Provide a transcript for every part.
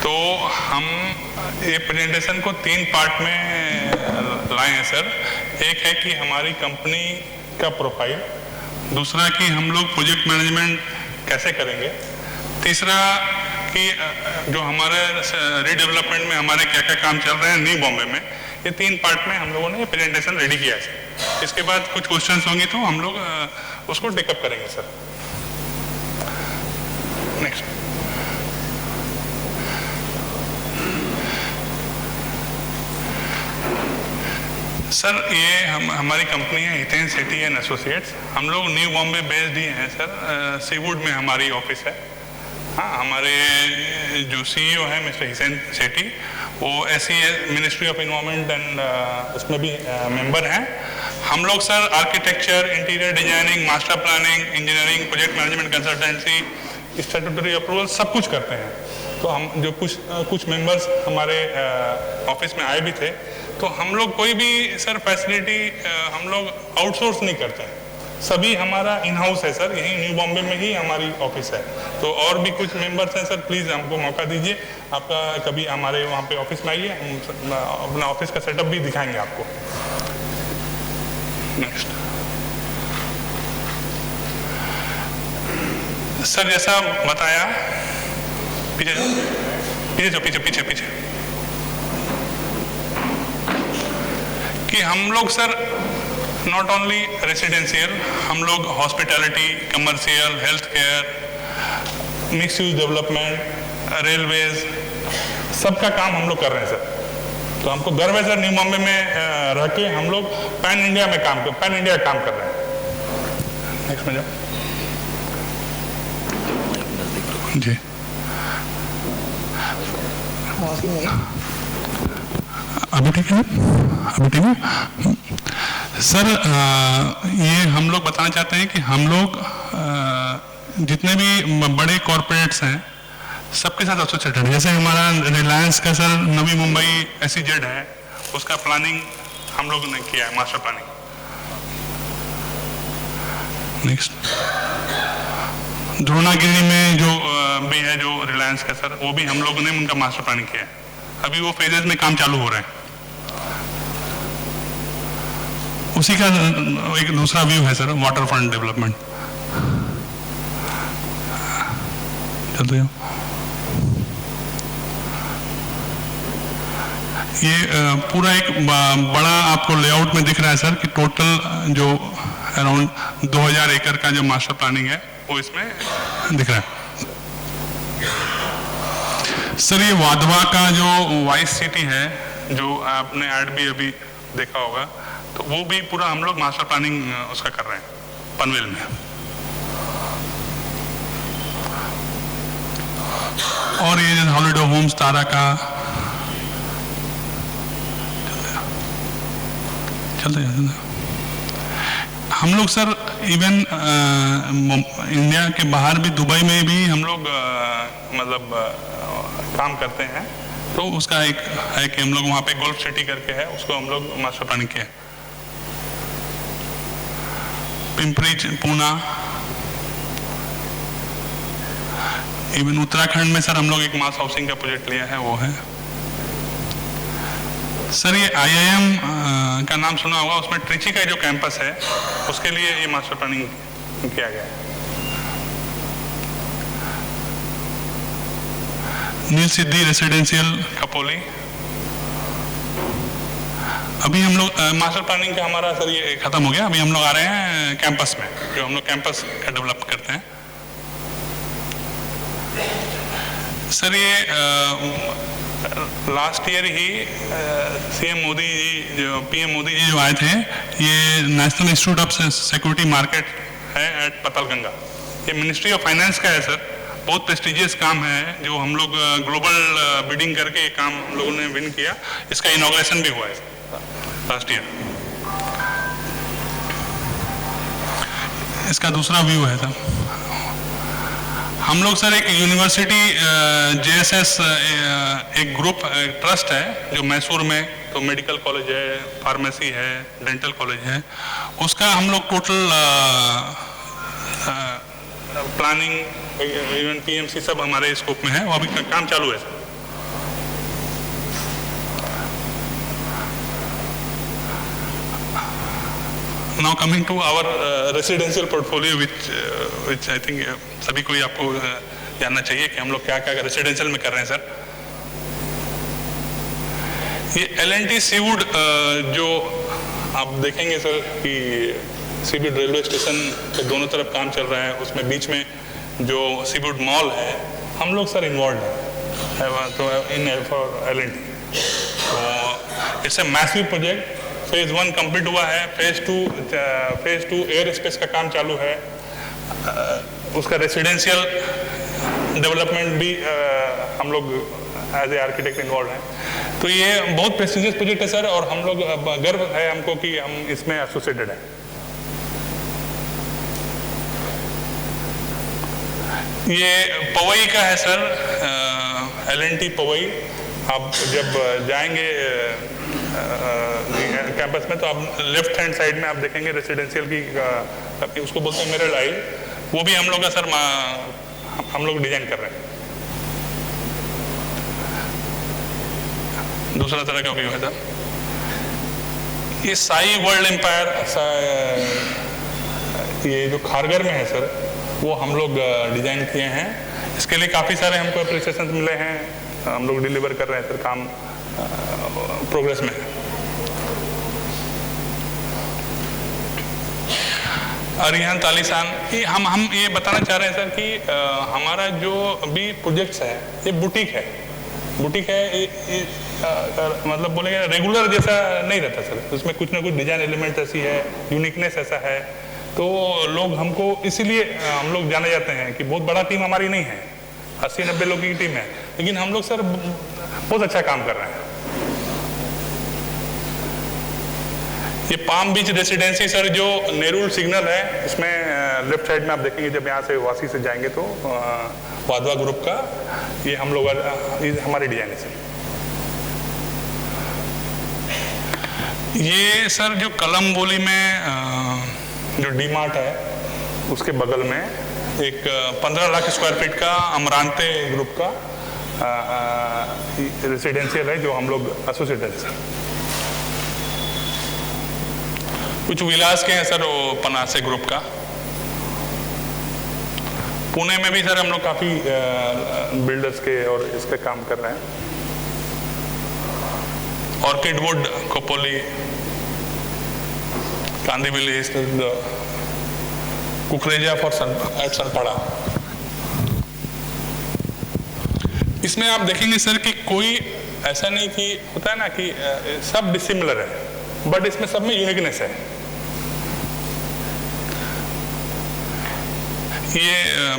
तो हम ये प्रेजेंटेशन को 3 पार्ट में लाए हैं सर। एक है कि हमारी कंपनी का प्रोफाइल, दूसरा कि हम लोग प्रोजेक्ट मैनेजमेंट कैसे करेंगे, तीसरा कि जो हमारे रीडेवलपमेंट में हमारे क्या क्या काम चल रहे हैं न्यू बॉम्बे में। ये 3 पार्ट में हम लोगों ने ये प्रेजेंटेशन रेडी किया है। इसके बाद कुछ क्वेश्चंस होंगे तो हम लोग उसको टेकअप करेंगे सर। नेक्स्ट सर, ये हमारी कंपनी है हितेन सेठी एंड एसोसिएट्स। हम लोग न्यू बॉम्बे बेस्ड ही हैं सर। सीवुड में हमारी ऑफिस है। हाँ, हमारे जो सीईओ हैं मिस्टर हितेन सेठी, वो मिनिस्ट्री ऑफ इन्वायरमेंट एंड उसमें भी मेंबर हैं। हम लोग sir architecture, interior designing, master planning, engineering, project management consultancy, statutory approval सब कुछ करते हैं। तो हम जो कुछ मेंबर्स हमारे ऑफिस में आए भी थे, तो हम लोग कोई भी सर फैसिलिटी हम लोग आउटसोर्स नहीं करते हैं, सभी हमारा इन हाउस है सर। यहीं न्यू बॉम्बे में ही हमारी ऑफिस है। तो और भी कुछ मेंबर्स हैं सर, प्लीज़ हमको मौका दीजिए, आपका कभी हमारे वहाँ पे ऑफिस में आइए, हम अपना ऑफिस का सेटअप भी दिखाएंगे आपको। नेक्स्ट सर, जैसा बताया, पीछे पीछे पीछे पीछे पीछे कि हम लोग सर नॉट ओनली रेसिडेंशियल, हम लोग hospitality, commercial, health care, mix use development, railways, सबका काम हम लोग कर रहे हैं सर। तो हमको गर्व है सर न्यू बॉम्बे में रह के हम लोग पैन इंडिया काम कर रहे हैं। नेक्स्ट में जाओ जी। अभी ठीक है, अभी ठीक है सर। ये हम लोग बताना चाहते हैं कि हम लोग जितने भी बड़े कॉरपोरेट्स हैं सबके साथ एसोसिएटेड है। जैसे हमारा रिलायंस का सर नवी मुंबई SEZ है, उसका प्लानिंग हम लोगों ने किया है, मास्टर प्लानिंग। नेक्स्ट, द्रोणागिरी में जो भी है जो रिलायंस का सर, वो भी हम लोगों ने उनका मास्टर प्लानिंग किया है। अभी वो फेजेस में काम चालू हो रहे हैं। उसी का एक दूसरा व्यू है सर, वाटर फ्रंट डेवलपमेंट। चलते जाओ। ये पूरा एक बड़ा आपको लेआउट में दिख रहा है सर कि टोटल जो अराउंड 2000 एकड़ का जो मास्टर प्लानिंग है वो इसमें दिख रहा है सर। ये वाधवा का जो वाइस सिटी है, जो आपने ऐड भी अभी देखा होगा, तो वो भी पूरा हम लोग मास्टर प्लानिंग उसका कर रहे हैं पनवेल में। और ये हॉलिडे होम्स तारा का, चलते हम लोग सर इवन इंडिया के बाहर भी, दुबई में भी हम लोग मतलब काम करते हैं। तो उसका एक है कि हम लोग वहाँ पे गोल्फ सिटी करके है, उसको हम लोग मास्टर प्लानिंग किया। पिंपरी, पूना, इवन उत्तराखंड में सर हम लोग एक मास हाउसिंग का प्रोजेक्ट लिया है, वो है सर। ये IIM का नाम सुना होगा, उसमें ट्रिची का जो कैंपस है उसके लिए ये मास्टर प्लानिंग किया गया है। नील सिद्धि रेसिडेंशियल कपोली। अभी हम लोग मास्टर प्लानिंग का हमारा सर ये खत्म हो गया। अभी हम लोग आ रहे हैं कैंपस में, जो हम लोग कैंपस का डेवलप करते हैं सर। ये लास्ट ईयर ही CM मोदी जी, जो PM मोदी जी जो आए थे, ये national institute of security market है एट पतलगंगा। ये मिनिस्ट्री ऑफ फाइनेंस का है सर। बहुत प्रेस्टिजियस काम है, जो हम लोग ग्लोबल बिडिंग करके ये काम हम लोगों ने विन किया। इसका इनॉग्रेशन भी हुआ है लास्ट ईयर। इसका दूसरा व्यू है सर। हम लोग सर एक यूनिवर्सिटी JSS एक ग्रुप ट्रस्ट है जो मैसूर में, तो मेडिकल कॉलेज है, फार्मेसी है, डेंटल कॉलेज है, उसका हम लोग टोटल प्लानिंग, इवन PMC सब हमारे स्कोप में है। वो अभी काम चालू है sir. Now coming to our residential portfolio which I think सभी को ही आपको जानना चाहिए कि हम लोग क्या क्या रेसिडेंशियल में कर रहे हैं सर। ये L&T सीवुड जो आप देखेंगे सर कि सीवुड रेलवे स्टेशन के दोनों तरफ काम चल रहा है, उसमें बीच में जो सीवुड मॉल है हम लोग सर इन्वॉल्व हैं तो इन फॉर L&T। तो it's a massive project. Phase 1 complete हुआ है, फेज टू एयर स्पेस का काम चालू है, उसका रेसिडेंशियल डेवलपमेंट भी हम लोग एज ए आर्किटेक्ट इन्वॉल्व हैं। तो ये बहुत प्रेस्टिजियस प्रोजेक्ट है सर, और हम लोग गर्व है हमको कि हम इसमें एसोसिएटेड हैं। ये पवई का है सर, L&T पवई। आप जब जाएंगे कैंपस में तो आप लेफ्ट हैंड साइड में आप देखेंगे रेसिडेंशियल की, उसको बोलते हैं मिरर आइल, वो भी हम लोग का सर हम लोग डिजाइन कर रहे हैं। दूसरा तरह का व्यू है सर, ये साई वर्ल्ड एम्पायर, ये जो खारगर में है सर वो हम लोग डिजाइन किए हैं। इसके लिए काफ़ी सारे हमको अप्रिसिएशन मिले हैं, हम लोग डिलीवर कर रहे हैं सर, काम प्रोग्रेस में है। अरिहंत आलीशान, ये हम ये बताना चाह रहे हैं सर कि हमारा जो भी प्रोजेक्ट्स है ये बुटीक है। मतलब बोलेंगे रेगुलर जैसा नहीं रहता सर, उसमें कुछ ना कुछ डिजाइन एलिमेंट ऐसी है, यूनिकनेस ऐसा है, तो लोग हमको इसीलिए हम लोग जाने जाते हैं कि बहुत बड़ा टीम हमारी नहीं है, 80-90 लोगों की टीम है, लेकिन हम लोग सर बहुत अच्छा काम कर रहे हैं। ये पाम बीच रेसिडेंसी सर जो नेरुल सिग्नल है, इसमें लेफ्ट साइड में आप देखेंगे जब यहाँ से वासी से जाएंगे तो वाधवा ग्रुप का ये हम लोग हमारी डिजाइन है सर। ये सर जो कलम बोली में जो डी मार्ट है उसके बगल में एक 15 लाख स्क्वायर फीट का अमरांते ग्रुप का रेसिडेंशियल है जो हम लोग एसोसिएटेड है सर। कुछ विलास के हैं सर वो पनासे ग्रुप का। पुणे में भी सर हम लोग काफी बिल्डर्स के और इस पे काम कर रहे हैं। Orchid wood Khopoli Kandivali Kukreja for eight Sanpada. इसमें आप देखेंगे सर कि कोई ऐसा नहीं कि होता है ना कि सब डिसिमिलर है, बट इसमें सब में यूनिकनेस है। ये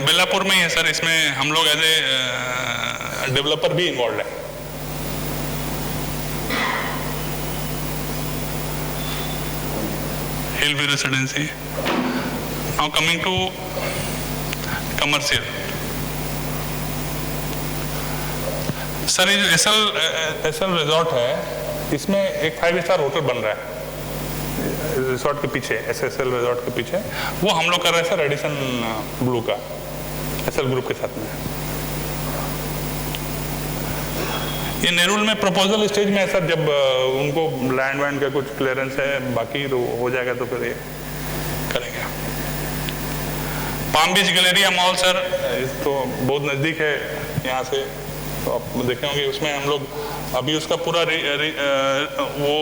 बेलापुर में ही है सर, इसमें हम लोग एज ए डेवलपर भी इन्वॉल्व है। Hilvi residency. Now coming to commercial sir, ये जो एसएल रिजॉर्ट है इसमें एक 5 स्टार होटल बन रहा है रिजॉर्ट के पीछे, एसएसएल रिजॉर्ट के पीछे, वो हम लोग कर रहे हैं सर एडिसन ब्लू का एसएल ग्रुप के साथ में। ये नेरुल में प्रपोजल स्टेज में है सर, जब उनको लैंड वैंड का कुछ क्लियरेंस है बाकी तो हो जाएगा तो फिर ये करेंगे। Palm Beach Galleria mall sir, तो बहुत नज़दीक है यहाँ से, तो आप देखेंगे उसमें हम लोग अभी उसका पूरा वो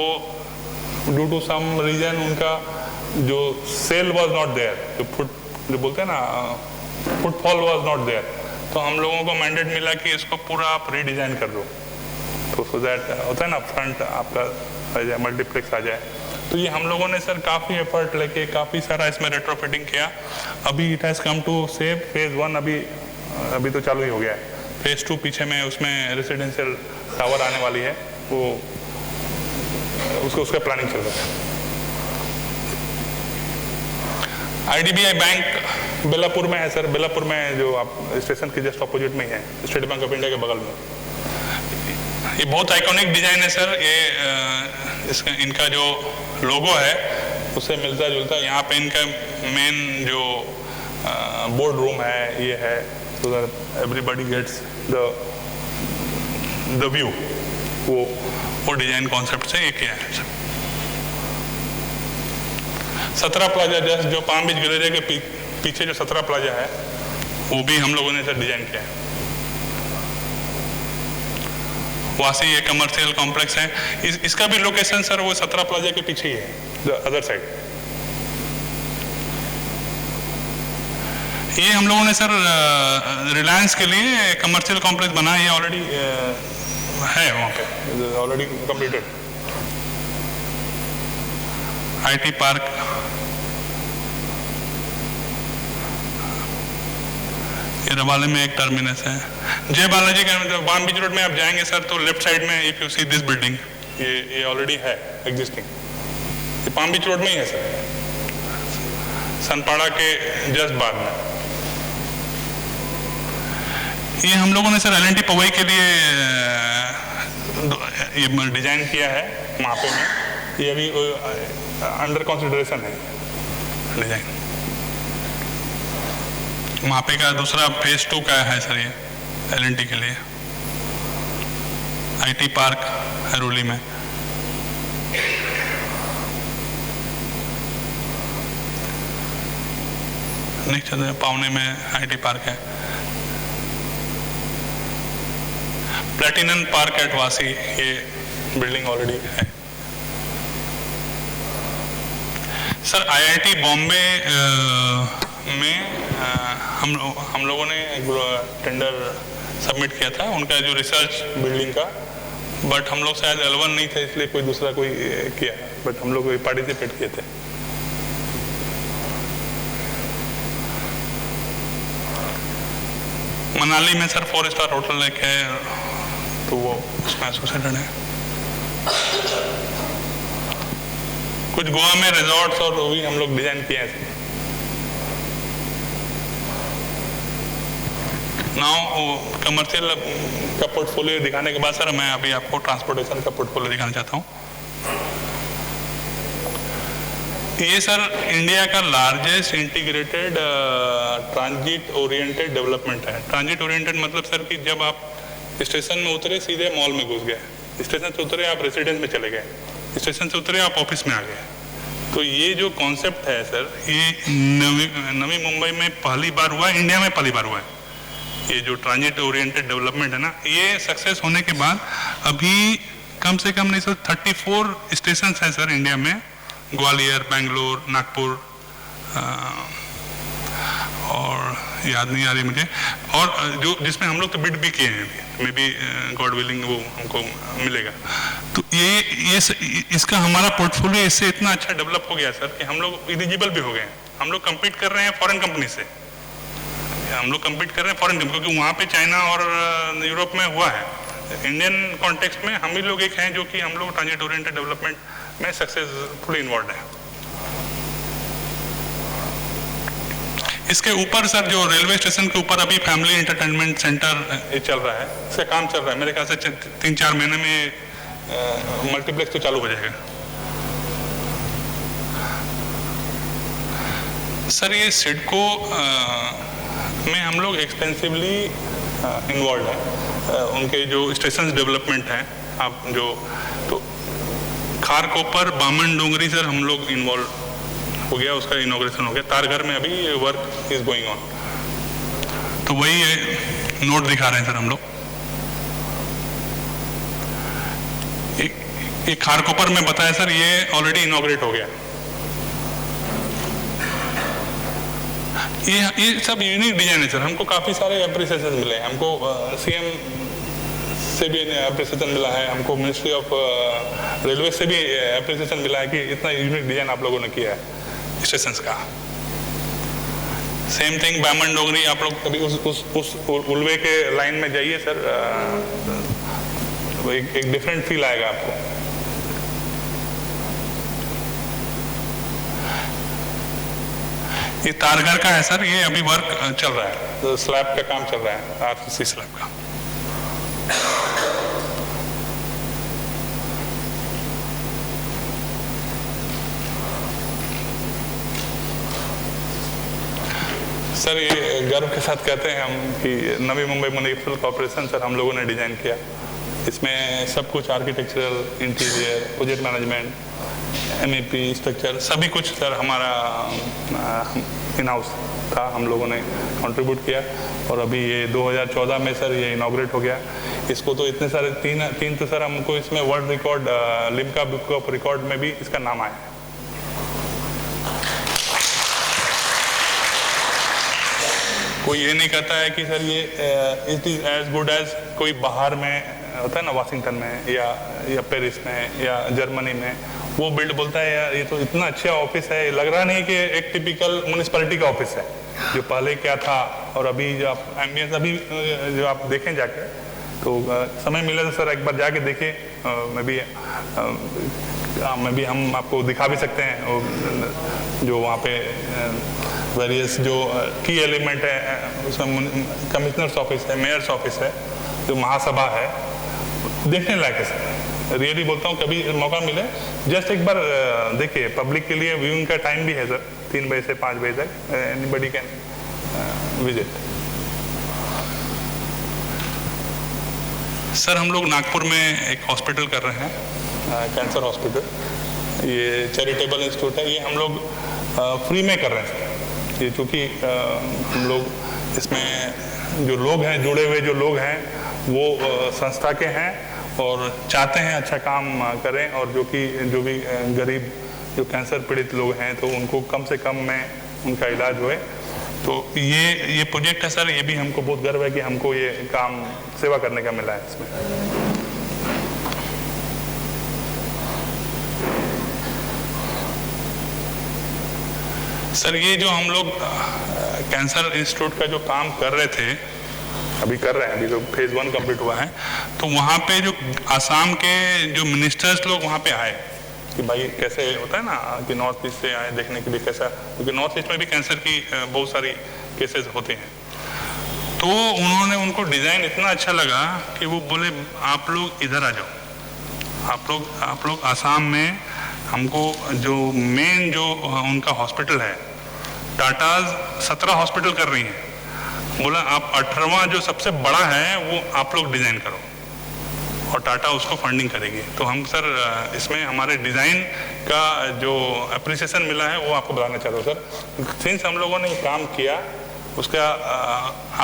ड्यू टू सम रीजन उनका जो सेल वाज नॉट देयर, जो बोलते हैं ना फुटफॉल वाज नॉट देयर, तो हम लोगों को मैंडेट मिला कि इसको पूरा आप रीडिजाइन कर दो, तो सो दैट होता है ना फ्रंट आपका आ जाए, मल्टीप्लेक्स आ जाए। तो ये हम लोगों ने सर काफ़ी एफर्ट लेके काफ़ी सारा इसमें रेट्रोफिटिंग किया। अभी it has come to save phase 1 अभी तो चालू ही हो गया है। फेज 2 पीछे में उसमें रेसिडेंशियल टावर आने वाली है, वो उसका प्लानिंग चल रहा है। IDBI बैंक बेलापुर में है सर, बेलापुर में जो आप स्टेशन के जस्ट अपोजिट में ही है, स्टेट बैंक ऑफ इंडिया के बगल में। ये बहुत आइकॉनिक डिजाइन है सर, ये इसका इनका जो लोगो है उससे मिलता जुलता। यहाँ पे इनका मेन जो बोर्ड रूम है ये है, so that everybody gets the view, वो डिजाइन कॉन्सेप्ट से ये किया है सर। 17 प्लाजा जस्ट जो पाम बीच गैलेरिया के पीछे जो 17 प्लाजा है वो भी हम लोगों ने सर डिजाइन किया है। वासी ये कमर्शियल कॉम्प्लेक्स है, इसका भी लोकेशन सर वो 17 प्लाजा के पीछे ही है, अदर साइड। ये हम लोगों ने सर रिलायंस के लिए कमर्शियल कॉम्प्लेक्स बनाया, ये ऑलरेडी है वहाँ पे, ऑलरेडी कंप्लीटेड। आईटी पार्क, ये रवाले में एक टर्मिनस है। जय बालाजी का मतलब पाम बीच रोड में आप जाएंगे सर तो लेफ्ट साइड में if you see this building, ये ऑलरेडी है एग्जिस्टिंग, ये पाम बीच रोड में ही है सर, सनपाड़ा के जस्ट बाद में। ये हम लोगों ने सर एल&टी पवई के लिए ये डिजाइन किया है मापे में, ये अभी अंडर कंसिडरेशन है डिजाइन। मापे का दूसरा फेज 2 का है सर ये एल&टी के लिए। आईटी पार्क हरोली में, नेक्स्ट पावने में आईटी पार्क है। प्लेटिनम पार्क एट वासी, ये बिल्डिंग ऑलरेडी है सर। आईआईटी बॉम्बे में हम लोगों ने टेंडर सबमिट किया था उनका जो रिसर्च बिल्डिंग का, बट हम लोग शायद L1 नहीं थे इसलिए कोई दूसरा कोई किया, बट हम लोग पार्टिसिपेट किए थे। मनाली में सर 4 स्टार होटल एक है तो वो उसमें एसोसिएटेड है। कुछ गोवा में रिजॉर्ट्स और वो भी हम लोग डिजाइन किए हैं। नाउ कमर्शियल का पोर्टफोलियो दिखाने के बाद सर मैं अभी आपको ट्रांसपोर्टेशन का पोर्टफोलियो दिखाना चाहता हूँ। ये सर इंडिया का largest integrated transit oriented development है। ट्रांजिट ओरिएंटेड मतलब सर कि जब आप स्टेशन में उतरे सीधे मॉल में घुस गए, स्टेशन से उतरे आप रेसिडेंस में चले गए, स्टेशन से उतरे आप ऑफिस में आ गए। तो ये जो कॉन्सेप्ट है सर ये नवी मुंबई में पहली बार हुआ है, इंडिया में पहली बार हुआ है। ये जो ट्रांजिट ओरिएंटेड डेवलपमेंट है ना, ये सक्सेस होने के बाद अभी कम से कम नहीं सर 34 स्टेशन हैं सर इंडिया में, ग्वालियर, बेंगलोर, नागपुर और याद नहीं आ रही मुझे, और जो जिसमें हम लोग तो बिड भी किए हैं अभी, मे बी गॉड विलिंग वो हमको मिलेगा। तो ये इसका हमारा पोर्टफोलियो इससे इतना अच्छा डेवलप हो गया सर कि हम लोग एलिजिबल भी हो गए हैं। हम लोग कम्पीट कर रहे हैं फॉरेन कंपनी से, हम लोग कम्पीट कर रहे हैं फॉरेन कंपनी, क्योंकि वहाँ पे चाइना और यूरोप में हुआ है। इंडियन कॉन्टेक्स्ट में हम ही लोग एक हैं जो कि हम लोग ट्रांजिट ओरिएंटेड डेवलपमेंट में सक्सेसफुली इन्वॉल्व है। इसके ऊपर सर जो रेलवे स्टेशन के ऊपर अभी फैमिली एंटरटेनमेंट सेंटर चल रहा है, इसका काम चल रहा है। मेरे ख्याल से 3-4 महीने में मल्टीप्लेक्स तो चालू हो जाएगा सर। ये सिडको में हम लोग एक्सटेंसिवली इन्वॉल्व है। उनके जो स्टेशन डेवलपमेंट हैं, आप जो तो खारकोपर, बामन डोंगरी सर हम लोग इन्वॉल्व हो गया, उसका इनॉग्रेशन हो गया। तारघर में अभी वर्क इज गोइंग ऑन, तो वही नोट दिखा रहे हैं सर हम लोग। एक खारकोपर में बताया सर ये ऑलरेडी इनॉग्रेट हो गया। ये सब यूनिक डिजाइन है सर। हमको काफी सारे अप्रिसिएशन मिले हैं, हमको सीएम से भी अप्रिसिएशन मिला है, हमको मिनिस्ट्री ऑफ रेलवे से भी अप्रिसिएशन मिला है कि इतना यूनिक डिजाइन आप लोगों ने किया है स्टेशंस का। सेम थिंग बामन डोंगरी, आप लोग कभी उस उल्वे के लाइन में जाइए सर, एक डिफरेंट फील आएगा आपको। ये तारघर का है सर, ये अभी वर्क चल रहा है, तो स्लैब का काम चल रहा है, आरसीसी स्लैब का। सर ये गर्व के साथ कहते हैं हम कि Navi Mumbai municipal corporation sir हम लोगों ने डिजाइन किया। इसमें सब कुछ architectural, interior, project management, MEP, structure, सभी कुछ सर हमारा इन हाउस था, हम लोगों ने कंट्रीब्यूट किया। और अभी ये 2014 में सर ये इनॉग्रेट हो गया। इसको तो इतने सारे तीन तो सर हमको इसमें world record, Limca book of record में भी इसका नाम आया है। कोई ये नहीं कहता है कि सर ये it is as good as कोई बाहर में होता है ना, वाशिंगटन में या पेरिस में या जर्मनी में, वो बिल्ड बोलता है यार ये तो इतना अच्छा ऑफिस है, लग रहा नहीं कि एक टिपिकल म्यूनिसिपैलिटी का ऑफिस है जो पहले क्या था। और अभी जो आप एम्बियंस अभी जो आप देखें जाके, तो समय मिले तो सर एक बार जाके देखें। मैं भी हम आपको दिखा भी सकते हैं जो वहाँ पे वेरियस जो की एलिमेंट है, उसमें कमिश्नर्स ऑफिस है, मेयर्स ऑफिस है, जो महासभा है, देखने लायक है सर। रियली बोलता हूँ, कभी मौका मिले जस्ट एक बार देखिए। पब्लिक के लिए व्यूइंग का टाइम भी है सर, 3 बजे से 5 बजे तक, एनीबडी कैन विजिट। सर हम लोग नागपुर में एक हॉस्पिटल कर रहे हैं, कैंसर हॉस्पिटल। ये चैरिटेबल इंस्टीट्यूट है, ये हम लोग फ्री में कर रहे हैं सर। ये चूँकि हम लोग इसमें जो लोग हैं, जुड़े हुए जो लोग हैं, वो संस्था के हैं और चाहते हैं अच्छा काम करें, और जो भी गरीब जो कैंसर पीड़ित लोग हैं, तो उनको कम से कम में उनका इलाज होए। तो ये प्रोजेक्ट है सर, ये भी हमको बहुत गर्व है कि हमको ये काम सेवा करने का मिला है इसमें। सर ये जो हम लोग कैंसर इंस्टीट्यूट का जो काम कर रहे थे, अभी कर रहे हैं, अभी तो फेज 1 कंप्लीट हुआ है, तो वहाँ पे जो आसाम के जो मिनिस्टर्स लोग वहाँ पे आए कि भाई कैसे होता है ना कि नॉर्थ ईस्ट से आए देखने के लिए कैसा, क्योंकि नॉर्थ ईस्ट में भी कैंसर की बहुत सारी केसेस होते हैं। तो उन्होंने उनको डिज़ाइन इतना अच्छा लगा कि वो बोले आप लोग इधर आ जाओ, आप लोग आसाम में हमको जो मेन जो उनका हॉस्पिटल है, टाटाज 17 हॉस्पिटल कर रही हैं, बोला आप 18वां जो सबसे बड़ा है वो आप लोग डिज़ाइन करो और टाटा उसको फंडिंग करेगी। तो हम सर इसमें हमारे डिज़ाइन का जो अप्रिसिएशन मिला है वो आपको बताना चाह रहा हूँ सर। सिंस हम लोगों ने काम किया, उसका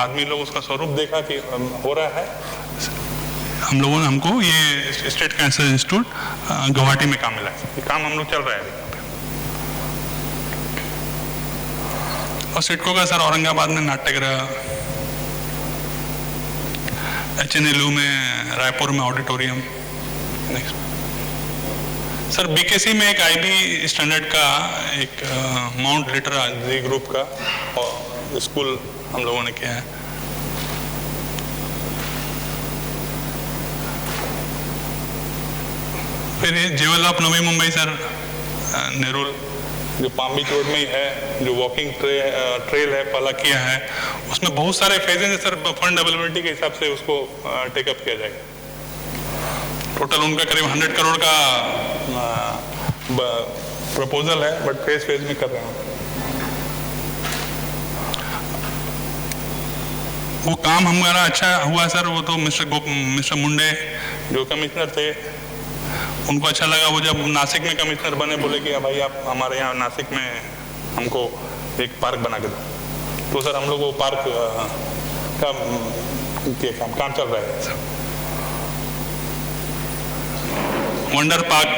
आदमी लोग उसका स्वरूप देखा कि हो रहा है, हम लोगों ने हमको ये स्टेट कैंसर इंस्टीट्यूट गुवाहाटी में काम मिला है। ये काम हम लोग चल रहा है अभी। और सिडको का सर औरंगाबाद में नाट्यगृह, HNLU में, रायपुर में ऑडिटोरियम। नेक्स्ट सर BKC में एक IB स्टैंडर्ड का एक माउंट लिटरा ग्रुप का और स्कूल हम लोगों ने किया है। फिर ये jewel of Navi Mumbai sir, Nerul जो पाम बीच रोड में ही है, जो वॉकिंग ट्रेल है पहला किया है, उसमें बहुत सारे फेजेस हैं सर। फंड अवेलेबिलिटी के हिसाब से उसको टेकअप किया जाएगा। टोटल उनका करीब 100 करोड़ का प्रपोजल है, बट फेज में कर रहे हैं। वो काम हमारा अच्छा हुआ सर। वो तो मिस्टर मुंडे जो कमिश्नर थे, उनको अच्छा लगा। वो जब नासिक में कमिश्नर बने, बोले कि भाई आप हमारे यहाँ नासिक में हमको एक पार्क बना के दो। तो सर हम लोग वो पार्क का काम चल रहा है। वंडर पार्क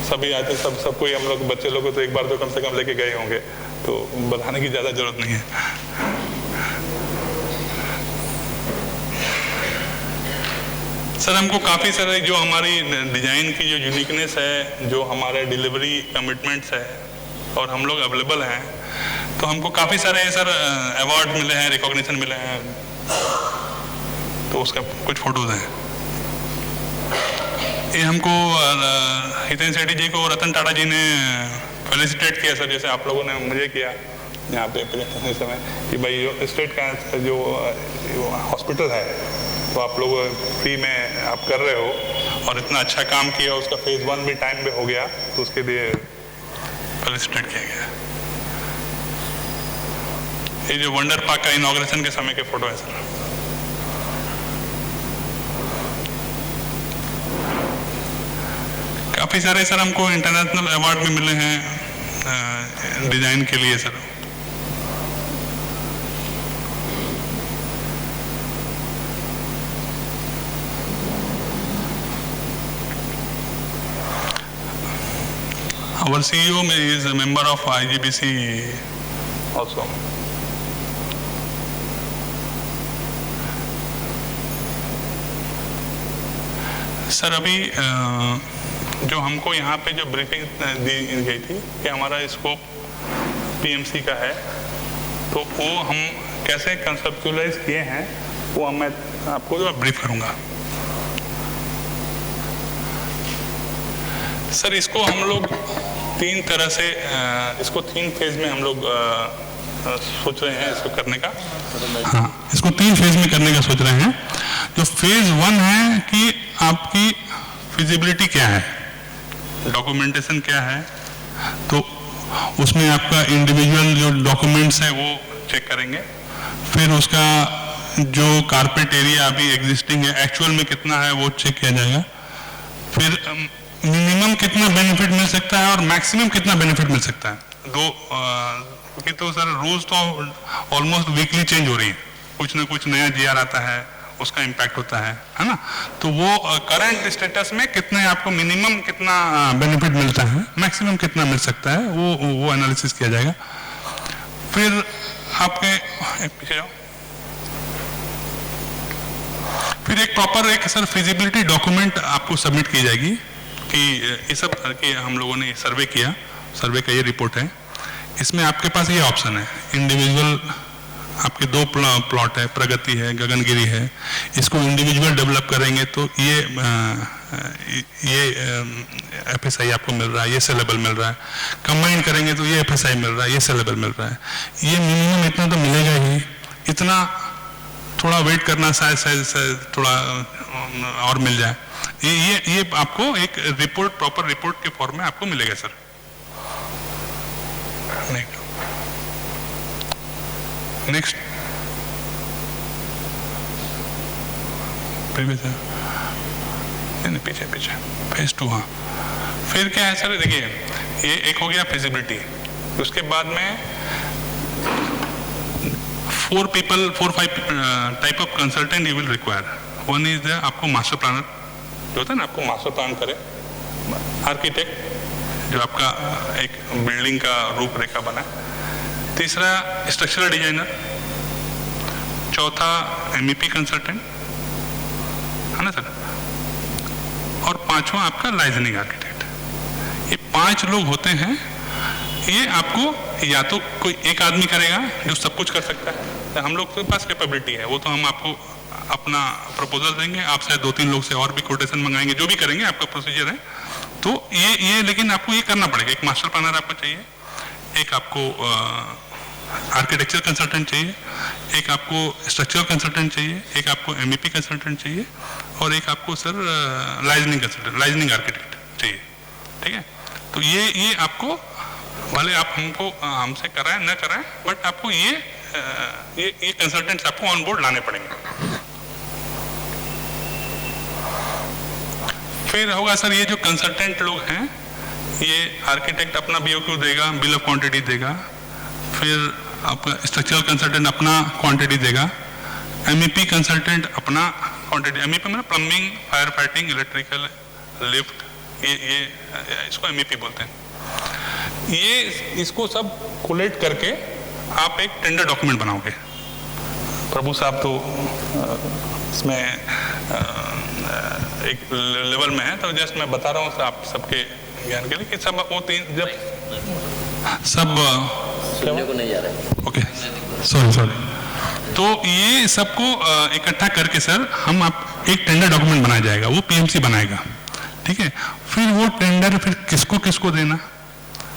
सभी आते, सब कोई, हम लोग बच्चे लोग तो एक बार तो कम से कम लेके गए होंगे, तो बताने की ज़्यादा जरूरत नहीं है। सर हमको काफ़ी सारे जो हमारी डिज़ाइन की जो यूनिकनेस है, जो हमारे डिलीवरी कमिटमेंट्स है, और हम लोग अवेलेबल हैं, तो हमको काफ़ी सारे सर अवार्ड मिले हैं, रिकॉग्निशन मिले हैं। तो उसका कुछ फोटोज हैं। ये हमको हितेन सेठी जी को रतन टाटा जी ने फेलिसिटेट किया सर, जैसे आप लोगों ने मुझे किया यहाँ पे प्रेजेंटेशन समय कि भाई जो स्टेट का जो हॉस्पिटल है, तो आप लोग फ्री में आप कर रहे हो और इतना अच्छा काम किया, उसका फेज 1 भी टाइम पे हो गया, तो उसके लिए फेलिसिटेट किया गया। ये जो वंडर पार्क का इनॉग्रेशन के समय के फोटो है सर। काफ़ी सारे सर हमको इंटरनेशनल अवार्ड भी मिले हैं डिज़ाइन के लिए sir. Our CEO is a member of IGBC also. Sir अभी जो हमको यहाँ पे जो ब्रीफिंग दी गई थी कि हमारा स्कोप पीएमसी का है, तो वो हम कैसे कंसेप्चुअलाइज किए हैं वो मैं आपको जो ब्रीफ करूँगा। सर इसको हम लोग तीन तरह से इसको 3 फेज में हम लोग सोच रहे हैं इसको करने का। हाँ, इसको 3 फेज में करने का सोच रहे हैं। जो फेज 1 है कि आपकी फिजिबिलिटी क्या है, डॉक्यूमेंटेशन क्या है, तो उसमें आपका इंडिविजुअल जो डॉक्यूमेंट्स है वो चेक करेंगे। फिर उसका जो कारपेट एरिया अभी एग्जिस्टिंग है एक्चुअल में कितना है वो चेक किया जाएगा। फिर मिनिमम कितना बेनिफिट मिल सकता है और मैक्सिमम कितना बेनिफिट मिल सकता है। क्योंकि तो सर रोज तो ऑलमोस्ट वीकली चेंज हो रही है, कुछ ना कुछ नया जीआर आता है, उसका इम्पैक्ट होता है ना। तो वो करंट स्टेटस में कितने आपको मिनिमम कितना बेनिफिट मिलता है, मैक्सिमम कितना मिल सकता है, वो एनालिसिस किया जाएगा। फिर आपके पीछे जाओ, फिर एक प्रॉपर एक सर फिजिबिलिटी डॉक्यूमेंट आपको सबमिट की जाएगी कि ये सब कि हम लोगों ने सर्वे किया, सर्वे का ये रिपोर्ट है। इसमें आपके पास ये ऑप्शन है, इंडिविजुअल आपके 2 प्लॉट है, प्रगति है, गगनगिरी है। इसको इंडिविजुअल डेवलप करेंगे तो ये एफएसआई आपको मिल रहा है, ये सेलेबल मिल रहा है। कंबाइन करेंगे तो ये एफएसआई मिल रहा है, ये सेलेबल मिल रहा है। ये मिनिमम इतना तो मिलेगा ही, इतना थोड़ा वेट करना शायद थोड़ा और मिल जाए। ये आपको एक रिपोर्ट, प्रॉपर रिपोर्ट के फॉर्म में आपको मिलेगा सर। नेक्स्ट पीछे फेज 2। हाँ, फिर क्या है सर, देखिए ये एक हो गया फिजिबिलिटी। उसके बाद में 4-5 type of consultant you will require. One is the आपको मास्टर प्लानर जो होता है ना, आपको मास्टर प्लान करे, आर्किटेक्ट जो आपका एक बिल्डिंग का रूपरेखा बना, तीसरा स्ट्रक्चरल डिजाइनर, चौथा एमईपी कंसल्टेंट है ना सर, और पांचवा आपका लाइजनिंग आर्किटेक्ट। ये 5 लोग होते हैं। ये आपको या तो कोई एक आदमी करेगा जो सब कुछ कर सकता है, तो हम लोग के पास कैपेबिलिटी है, वो तो हम आपको अपना प्रपोजल देंगे, आप शायद 2-3 लोग से और भी कोटेशन मंगाएंगे, जो भी करेंगे आपका प्रोसीजर है। तो ये लेकिन आपको ये करना पड़ेगा, एक मास्टर प्लानर आपको चाहिए, एक आपको आर्किटेक्चर कंसल्टेंट चाहिए, एक आपको स्ट्रक्चरल कंसल्टेंट चाहिए, एक आपको एमईपी कंसल्टेंट चाहिए, और एक आपको sir liaisoning consultant, liaisoning architect चाहिए। ठीक है, तो ये आपको भले आप हमसे कराएं न कराएं, बट आपको ये कंसल्टेंट्स आपको ऑन बोर्ड लाने पड़ेंगे। फिर होगा सर ये जो कंसल्टेंट लोग हैं, ये आर्किटेक्ट अपना बीओक्यू देगा, बिल ऑफ क्वांटिटी देगा, फिर आपका स्ट्रक्चरल कंसल्टेंट अपना क्वांटिटी देगा, एमईपी कंसल्टेंट अपना क्वांटिटी, एमईपी मतलब plumbing, fire fighting, electrical, lift, ये इसको एमईपी बोलते हैं। ये इसको सब कोलेक्ट करके आप एक टेंडर डॉक्यूमेंट बनाओगे। प्रभु साहब तो इसमें एक लेवल में है, तो जस्ट मैं बता रहा हूँ आप सबके ज्ञान के लिए कि सब वो 3 जब सब को नहीं जा रहे। Okay, sorry. तो ये सबको इकट्ठा करके सर हम आप एक टेंडर डॉक्यूमेंट बनाया जाएगा, वो पीएमसी बनाएगा। ठीक है, फिर वो टेंडर फिर किसको देना,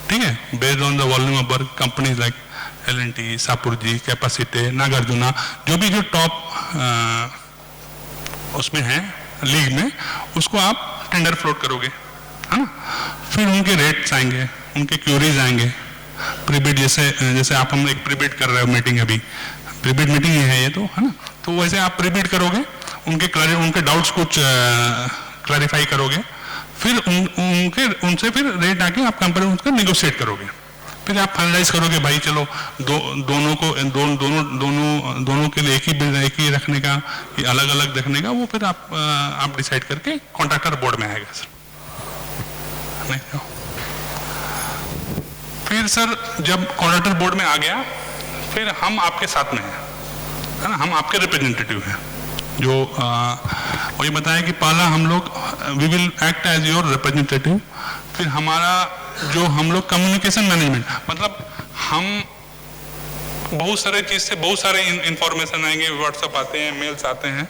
ठीक है, based on the volume of work, companies like L&T, Shapoorji, capacity, Nagarjuna, जो टॉप उसमें है लीग में, उसको आप टेंडर फ्लोट करोगे, है ना। फिर उनके रेट्स आएंगे, उनके क्यूरीज आएंगे, प्रीबिड जैसे आप हम एक प्रीबिड कर रहे हो मीटिंग, अभी प्रीबिड मीटिंग है ये, तो है ना। तो वैसे आप प्रीबिड करोगे, उनके डाउट्स कुछ क्लैरिफाई करोगे, फिर उनसे फिर रेट आके आप कंपनी उनका नेगोशिएट करोगे, फिर आप फाइनलाइज करोगे भाई चलो दोनों के लिए एक ही रखने का कि अलग अलग रखने का, वो फिर आप डिसाइड करके कॉन्ट्रैक्टर बोर्ड में आएगा सर। नहीं तो फिर सर जब कॉन्ट्रैक्टर बोर्ड में आ गया, फिर हम आपके साथ में हैं, है ना, हम आपके रिप्रेजेंटेटिव हैं, जो वही बताया कि पहला हम लोग we will act as your representative. फिर हमारा जो हम लोग कम्युनिकेशन मैनेजमेंट, मतलब हम बहुत सारे चीज से बहुत सारे इंफॉर्मेशन आएंगे, व्हाट्सएप आते हैं, मेल्स आते हैं,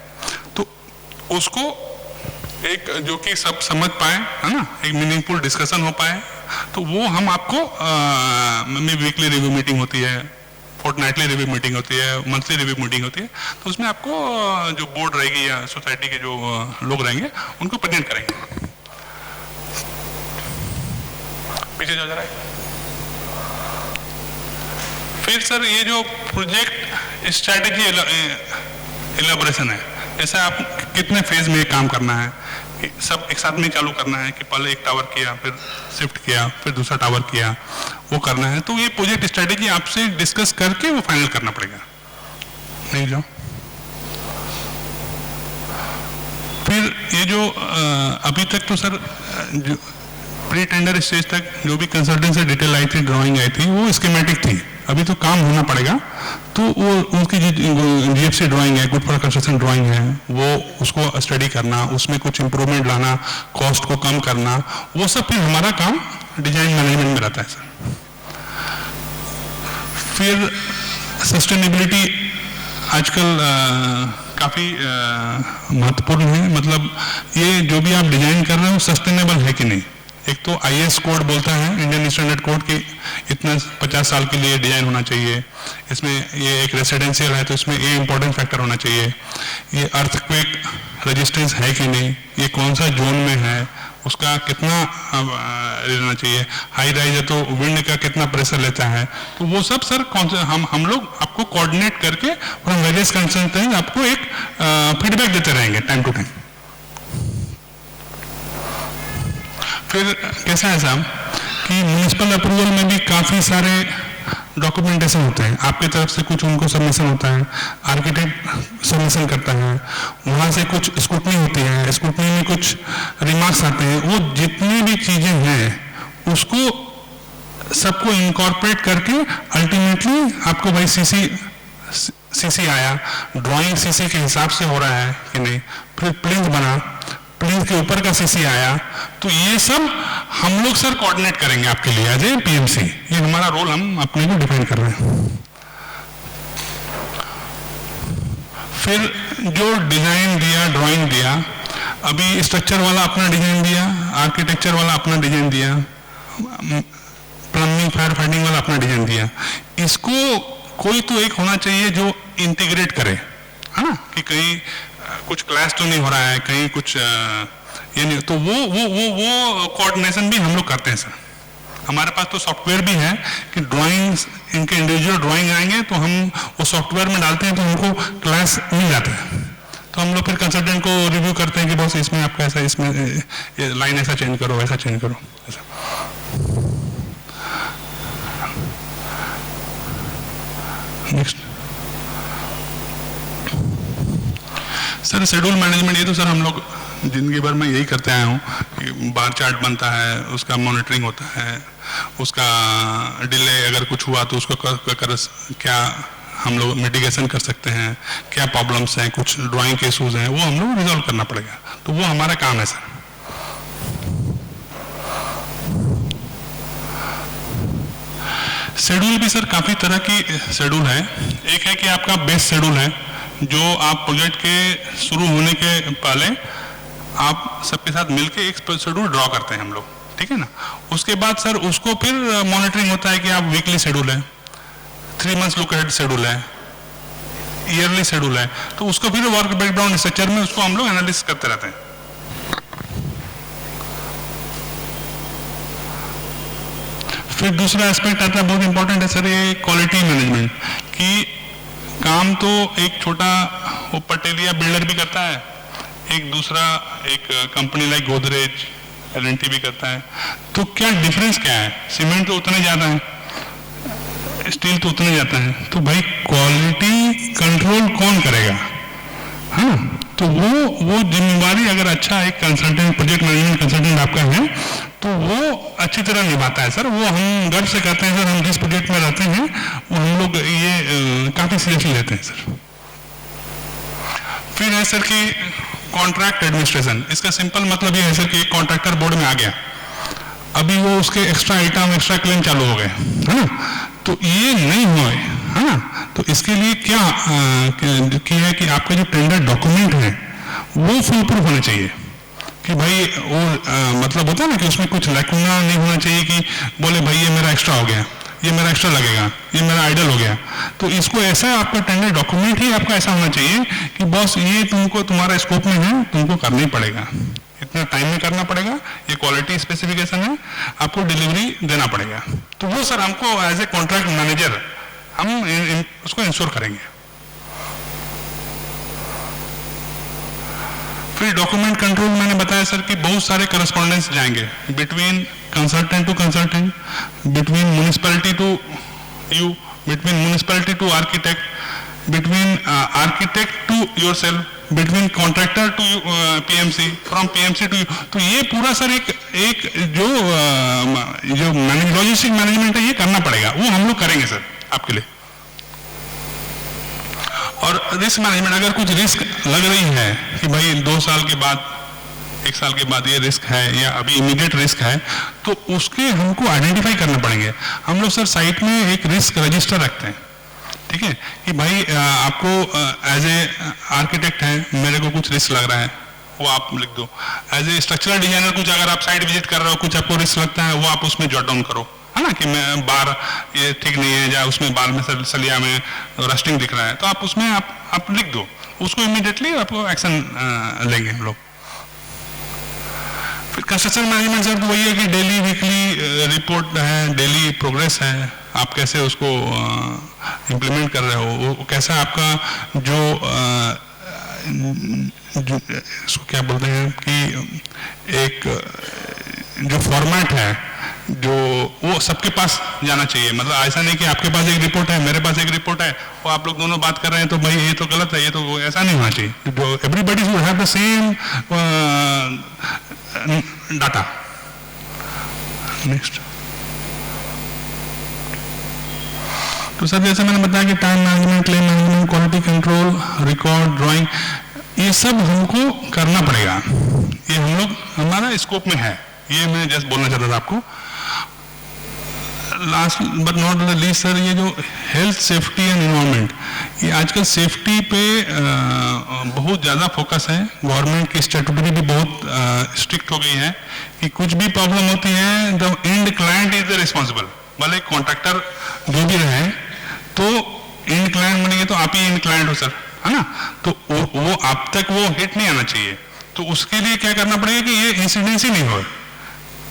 तो उसको एक जो कि सब समझ पाए, है ना, एक मीनिंगफुल डिस्कशन हो पाए, तो वो हम आपको वीकली रिव्यू मीटिंग होती है, फोर्टनाइटली रिव्यू मीटिंग होती है, मंथली रिव्यू मीटिंग होती है, तो उसमें आपको जो बोर्ड रहेगी या सोसाइटी के जो लोग रहेंगे उनको प्रेजेंट करेंगे। पीछे जा रहा है। फिर सर ये जो प्रोजेक्ट स्ट्रेटेजी एलाबोरेशन है, जैसे आप कितने फेज में काम करना है, सब एक साथ में चालू करना है कि पहले एक टावर किया, फिर शिफ्ट किया, फिर दूसरा टावर किया, वो करना है, तो ये प्रोजेक्ट स्ट्रेटेजी आपसे डिस्कस करके वो फाइनल करना पड़ेगा। नहीं जाओ। फिर ये जो अभी तक तो सर जो प्री टेंडर स्टेज तक जो भी कंसल्टेंट से डिटेल आई थी, ड्राइंग आई थी, वो स्कीमेटिक थी, अभी तो काम होना पड़ेगा, तो वो उनकी जीएफसी ड्राइंग है, गुड फॉर कंस्ट्रक्शन ड्राइंग है, वो उसको स्टडी करना, उसमें कुछ इंप्रूवमेंट लाना, कॉस्ट को कम करना, वो सब फिर हमारा काम डिजाइन मैनेजमेंट में रहता है सर। फिर सस्टेनेबिलिटी आजकल काफी महत्वपूर्ण है, मतलब ये जो भी आप डिजाइन कर रहे हो सस्टेनेबल है कि नहीं। एक तो आईएस कोड बोलता है, इंडियन स्टैंडर्ड कोड की इतना 50 साल के लिए डिजाइन होना चाहिए, इसमें ये एक रेसिडेंशियल है तो इसमें ये इंपॉर्टेंट फैक्टर होना चाहिए, ये अर्थक्वेक रेजिस्टेंस है कि नहीं, ये कौन सा जोन में है, उसका कितना रहना चाहिए, हाई राइज है तो विंड का कितना प्रेशर लेता है, तो वो सब सर हम लोग आपको कोऑर्डिनेट करके और वेरियस कंसल्टेंट आपको एक फीडबैक देते रहेंगे टाइम टू टाइम। फिर कैसा है साहब कि म्युनिसिपल अप्रूवल में भी काफ़ी सारे डॉक्यूमेंटेशन होते हैं, आपकी तरफ से कुछ उनको सबमिशन होता है, आर्किटेक्ट सबमिशन करता है, वहाँ से कुछ स्क्रूटनी होती है, स्क्रूटनी में कुछ रिमार्क्स आते हैं, वो जितनी भी चीज़ें हैं उसको सबको इनकॉर्पोरेट करके अल्टीमेटली आपको भाई सीसी आया, ड्राइंग सीसी के हिसाब से हो रहा है कि नहीं, फिर प्लिंथ बना, प्लिंथ के ऊपर का सीसी आया, तो ये सब हम लोग सर कोऑर्डिनेट करेंगे आपके लिए एज ए पीएमसी, ये हमारा रोल हम अपने को डिफाइन कर रहे हैं। फिर जो डिजाइन दिया, ड्राइंग दिया, अभी स्ट्रक्चर वाला अपना डिजाइन दिया, आर्किटेक्चर वाला अपना डिजाइन दिया, प्लम्बिंग फायर फाइटिंग वाला अपना डिजाइन दिया, इसको कोई तो एक होना चाहिए जो इंटीग्रेट करे, है ना, कि कहीं कुछ क्लैश तो नहीं हो रहा है, कहीं कुछ ये नहीं, तो वो कोऑर्डिनेशन भी हम लोग करते हैं सर। हमारे पास तो सॉफ्टवेयर भी है कि ड्राइंग्स इनके इंडिविजुअल ड्राइंग आएंगे तो हम वो सॉफ्टवेयर में डालते हैं तो हमको क्लैश मिल जाता है, तो हम लोग फिर कंसल्टेंट को रिव्यू करते हैं कि बॉस इसमें आपका ऐसा, इसमें ये लाइन ऐसा चेंज करो, ऐसा चेंज करो, ऐसा। नेक्स्ट सर शेड्यूल मैनेजमेंट, ये तो सर हम लोग जिंदगी भर में यही करते आए हूँ कि बार चार्ट बनता है, उसका मॉनिटरिंग होता है, उसका डिले अगर कुछ हुआ तो उसको क्या हम लोग मिटिगेशन कर सकते हैं, क्या प्रॉब्लम्स हैं, कुछ ड्राइंग के इशूज हैं, वो हम लोग रिजॉल्व करना पड़ेगा, तो वो हमारा काम है सर। शेड्यूल भी सर काफ़ी तरह की शेड्यूल है, एक है कि आपका बेस शेड्यूल है जो आप प्रोजेक्ट के शुरू होने के पहले आप सबके साथ मिलके एक शेड्यूल ड्रॉ करते हैं हम लोग, ठीक है ना, उसके बाद सर उसको फिर मॉनिटरिंग होता है कि आप वीकली शेड्यूल है, 3 मंथ्स लुक अहेड शेड्यूल है, ईयरली शेड्यूल है, तो उसको फिर वर्क ब्रेकडाउन स्ट्रक्चर में उसको हम लोग एनालिसिस करते रहते हैं। फिर दूसरा एस्पेक्ट आता है, बहुत इंपॉर्टेंट है सर, ये क्वालिटी मैनेजमेंट, कि काम तो एक छोटा पटेलिया बिल्डर भी करता है, एक दूसरा एक कंपनी लाइक गोदरेज L&T भी करता है। तो क्या डिफरेंस क्या है? सीमेंट तो उतने ज़्यादा है, स्टील तो उतने जाता है, तो भाई क्वालिटी कंट्रोल कौन करेगा? हाँ, तो वो जिम्मेवारी अगर अच्छा एक कंसल्टेंट, प्रोजेक्ट मैनेजमेंट कंसल्टेंट आपका है तो वो अच्छी तरह निभाता है सर। वो हम गर्व से कहते हैं सर, हम जिस प्रोजेक्ट में रहते हैं वो हम लोग ये काफ़ी सीरियसली लेते हैं सर। फिर है सर कि कॉन्ट्रैक्ट एडमिनिस्ट्रेशन। इसका सिंपल मतलब ये है सर कि एक कॉन्ट्रैक्टर बोर्ड में आ गया, अभी वो उसके एक्स्ट्रा आइटम, एक्स्ट्रा क्लेम चालू हो गए, है ना, तो ये नहीं हुए, है ना। तो इसके लिए क्या है कि आपका जो टेंडर डॉक्यूमेंट है वो फुल प्रूफ होने चाहिए कि भाई वो मतलब होता है ना कि उसमें कुछ लैकुना नहीं होना चाहिए कि बोले भाई ये मेरा एक्स्ट्रा हो गया, ये मेरा एक्स्ट्रा लगेगा, ये मेरा आइडल हो गया। तो इसको ऐसा आपका टेंडर डॉक्यूमेंट ही आपका ऐसा होना चाहिए कि बस ये तुमको तुम्हारा स्कोप में है, तुमको करना ही पड़ेगा, इतना टाइम में करना पड़ेगा, ये क्वालिटी स्पेसिफिकेशन है, आपको डिलीवरी देना पड़ेगा। तो वो सर हमको एज ए कॉन्ट्रैक्ट मैनेजर हम उसको इंश्योर करेंगे। फिर डॉक्यूमेंट कंट्रोल मैंने बताया सर कि बहुत सारे करस्पॉन्डेंस जाएंगे between consultant to consultant, between municipality to you, between municipality to architect, between architect to yourself, between contractor to PMC, from PMC to you. तो ये पूरा सर एक जो लॉजिस्टिक मैनेजमेंट है ये करना पड़ेगा, वो हम लोग करेंगे सर आपके लिए। और रिस्क मैनेजमेंट, अगर कुछ रिस्क लग रही है कि भाई 2 साल के बाद, 1 साल के बाद ये रिस्क है या अभी इमीडिएट रिस्क है, तो उसके हमको आइडेंटिफाई करना पड़ेंगे। हम लोग सर साइट में एक रिस्क रजिस्टर रखते हैं, ठीक है, कि भाई आपको एज ए आर्किटेक्ट है, मेरे को कुछ रिस्क लग रहा है, वो आप लिख दो। एज ए स्ट्रक्चरल डिजाइनर कुछ अगर आप साइट विजिट कर रहे हो, कुछ आपको रिस्क लगता है, वो आप उसमें जॉट डाउन करो, है ना, कि मैं बार ये ठीक नहीं है, या उसमें बार में सलिया में रस्टिंग दिख रहा है, तो आप उसमें आप लिख दो, उसको इमीडिएटली आपको एक्शन लेंगे हम लोग। फिर कंस्ट्रक्शन मैनेजमेंट सर तो वही है कि डेली वीकली रिपोर्ट है, डेली प्रोग्रेस है, आप कैसे उसको इम्प्लीमेंट कर रहे हो, वो कैसा आपका जो इसको क्या बोलते हैं कि एक जो फॉर्मेट है जो वो सबके पास जाना चाहिए। मतलब ऐसा नहीं कि आपके पास एक रिपोर्ट है, मेरे पास एक रिपोर्ट है, वो आप लोग दोनों बात कर रहे हैं तो भाई ये तो गलत है, ये तो ऐसा नहीं होना चाहिए। जो everybody should have the same data. Next, तो सर जैसे मैंने बताया कि time management, claim management, quality control, record, drawing, ये सब हमको करना पड़ेगा। ये हम लोग हमारा स्कोप में है, ये मैं जस्ट बोलना चाहता था आपको। Last but not the least sir, ये जो हेल्थ, सेफ्टी एंड एनवायरनमेंट, ये आजकल सेफ्टी पे बहुत ज़्यादा फोकस है। गवर्नमेंट की स्टैट्यूटरी भी बहुत स्ट्रिक्ट हो गई है कि कुछ भी प्रॉब्लम होती है the end client is the responsible. भले कॉन्ट्रैक्टर जो भी रहे तो एंड क्लाइंट बनेंगे तो आप ही एंड क्लाइंट हो सर, है ना, तो वो आप तक वो हिट नहीं आना चाहिए। तो उसके लिए क्या करना पड़ेगा कि ये इंसिडेंस ही नहीं हो,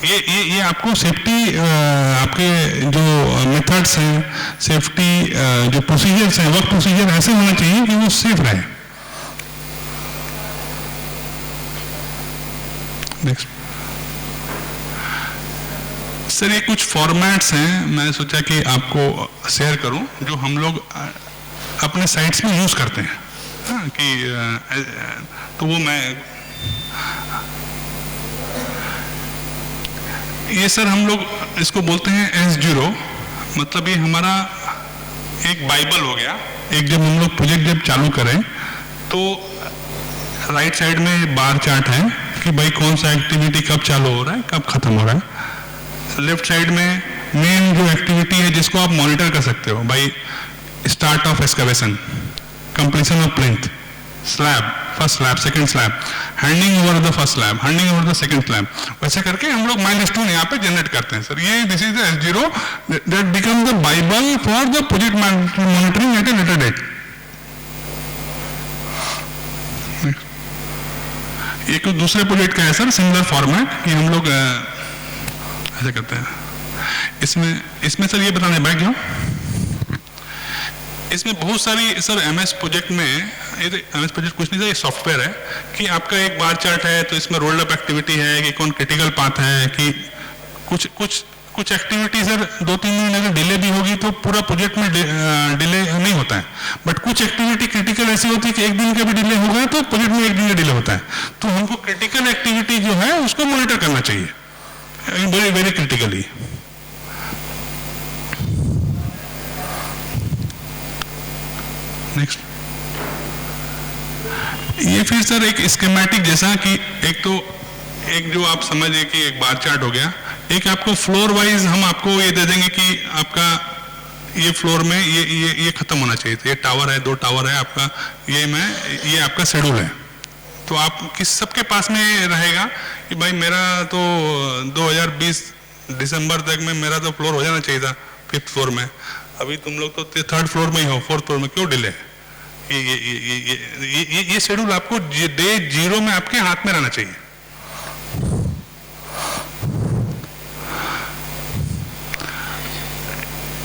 ये आपको सेफ्टी आपके जो मेथड्स हैं, सेफ्टी जो प्रोसीजर्स हैं, वर्क प्रोसीजर ऐसे होना चाहिए कि वो सेफ रहे। नेक्स्ट सर, ये कुछ फॉर्मेट्स हैं, मैं सोचा कि आपको शेयर करूं जो हम लोग अपने साइट्स में यूज करते हैं। हाँ, कि तो वो मैं ये सर हम लोग इसको बोलते हैं S0, मतलब ये हमारा एक बाइबल हो गया। एक जब हम लोग प्रोजेक्ट जब चालू करें तो राइट साइड में बार चार्ट है कि भाई कौन सा एक्टिविटी कब चालू हो रहा है, कब खत्म हो रहा है। लेफ्ट साइड में मेन जो एक्टिविटी है जिसको आप मॉनिटर कर सकते हो, भाई start of excavation, completion of plinth, slab, first slab, second slab, handing over the first slab, handing over the second slab, वैसे करके हम लोग माइलस्टोन यहाँ पे जनरेट करते हैं सर। ये this is the S0 that become the bible for the project monitoring at a later date. ये कुछ दूसरे प्रोजेक्ट का है सर, सिमिलर फॉर्मेट कि हम लोग ऐसे करते हैं। इसमें सर ये बताने बैठ जाओ, इसमें बहुत सारी सर MS प्रोजेक्ट में ये तो एमएस प्रोजेक्ट कुछ नहीं था, ये सॉफ्टवेयर है कि आपका एक बार चार्ट है तो इसमें रोल्ड अप एक्टिविटी है कि कौन क्रिटिकल पाथ है, कि कुछ कुछ कुछ एक्टिविटी सर 2-3 दिन अगर डिले भी होगी तो पूरा प्रोजेक्ट में डिले नहीं होता है, बट कुछ एक्टिविटी क्रिटिकल ऐसी होती है कि एक दिन का भी डिले होगा तो प्रोजेक्ट में एक दिन का डिले होता है। तो हमको क्रिटिकल एक्टिविटी जो है उसको मॉनिटर करना चाहिए वेरी वेरी क्रिटिकली। नेक्स्ट, ये फिर सर एक स्कीमेटिक जैसा कि एक जो आप समझिए कि एक बार चार्ट हो गया, एक आपको फ्लोर वाइज हम आपको ये दे देंगे कि आपका ये फ्लोर में ये खत्म होना चाहिए, तो ये टावर है, 2 टावर है आपका, ये आपका शेड्यूल है। तो आप किस सबके पास में रहेगा कि भाई मेरा तो 2020 दिसंबर तक में मेरा तो फ्लोर हो जाना चाहिए था 5th फ्लोर में, अभी तुम लोग तो 3rd फ्लोर में ही हो, 4th फ्लोर में क्यों डिले? ये शेड्यूल आपको डे 0 में आपके हाथ में रहना चाहिए।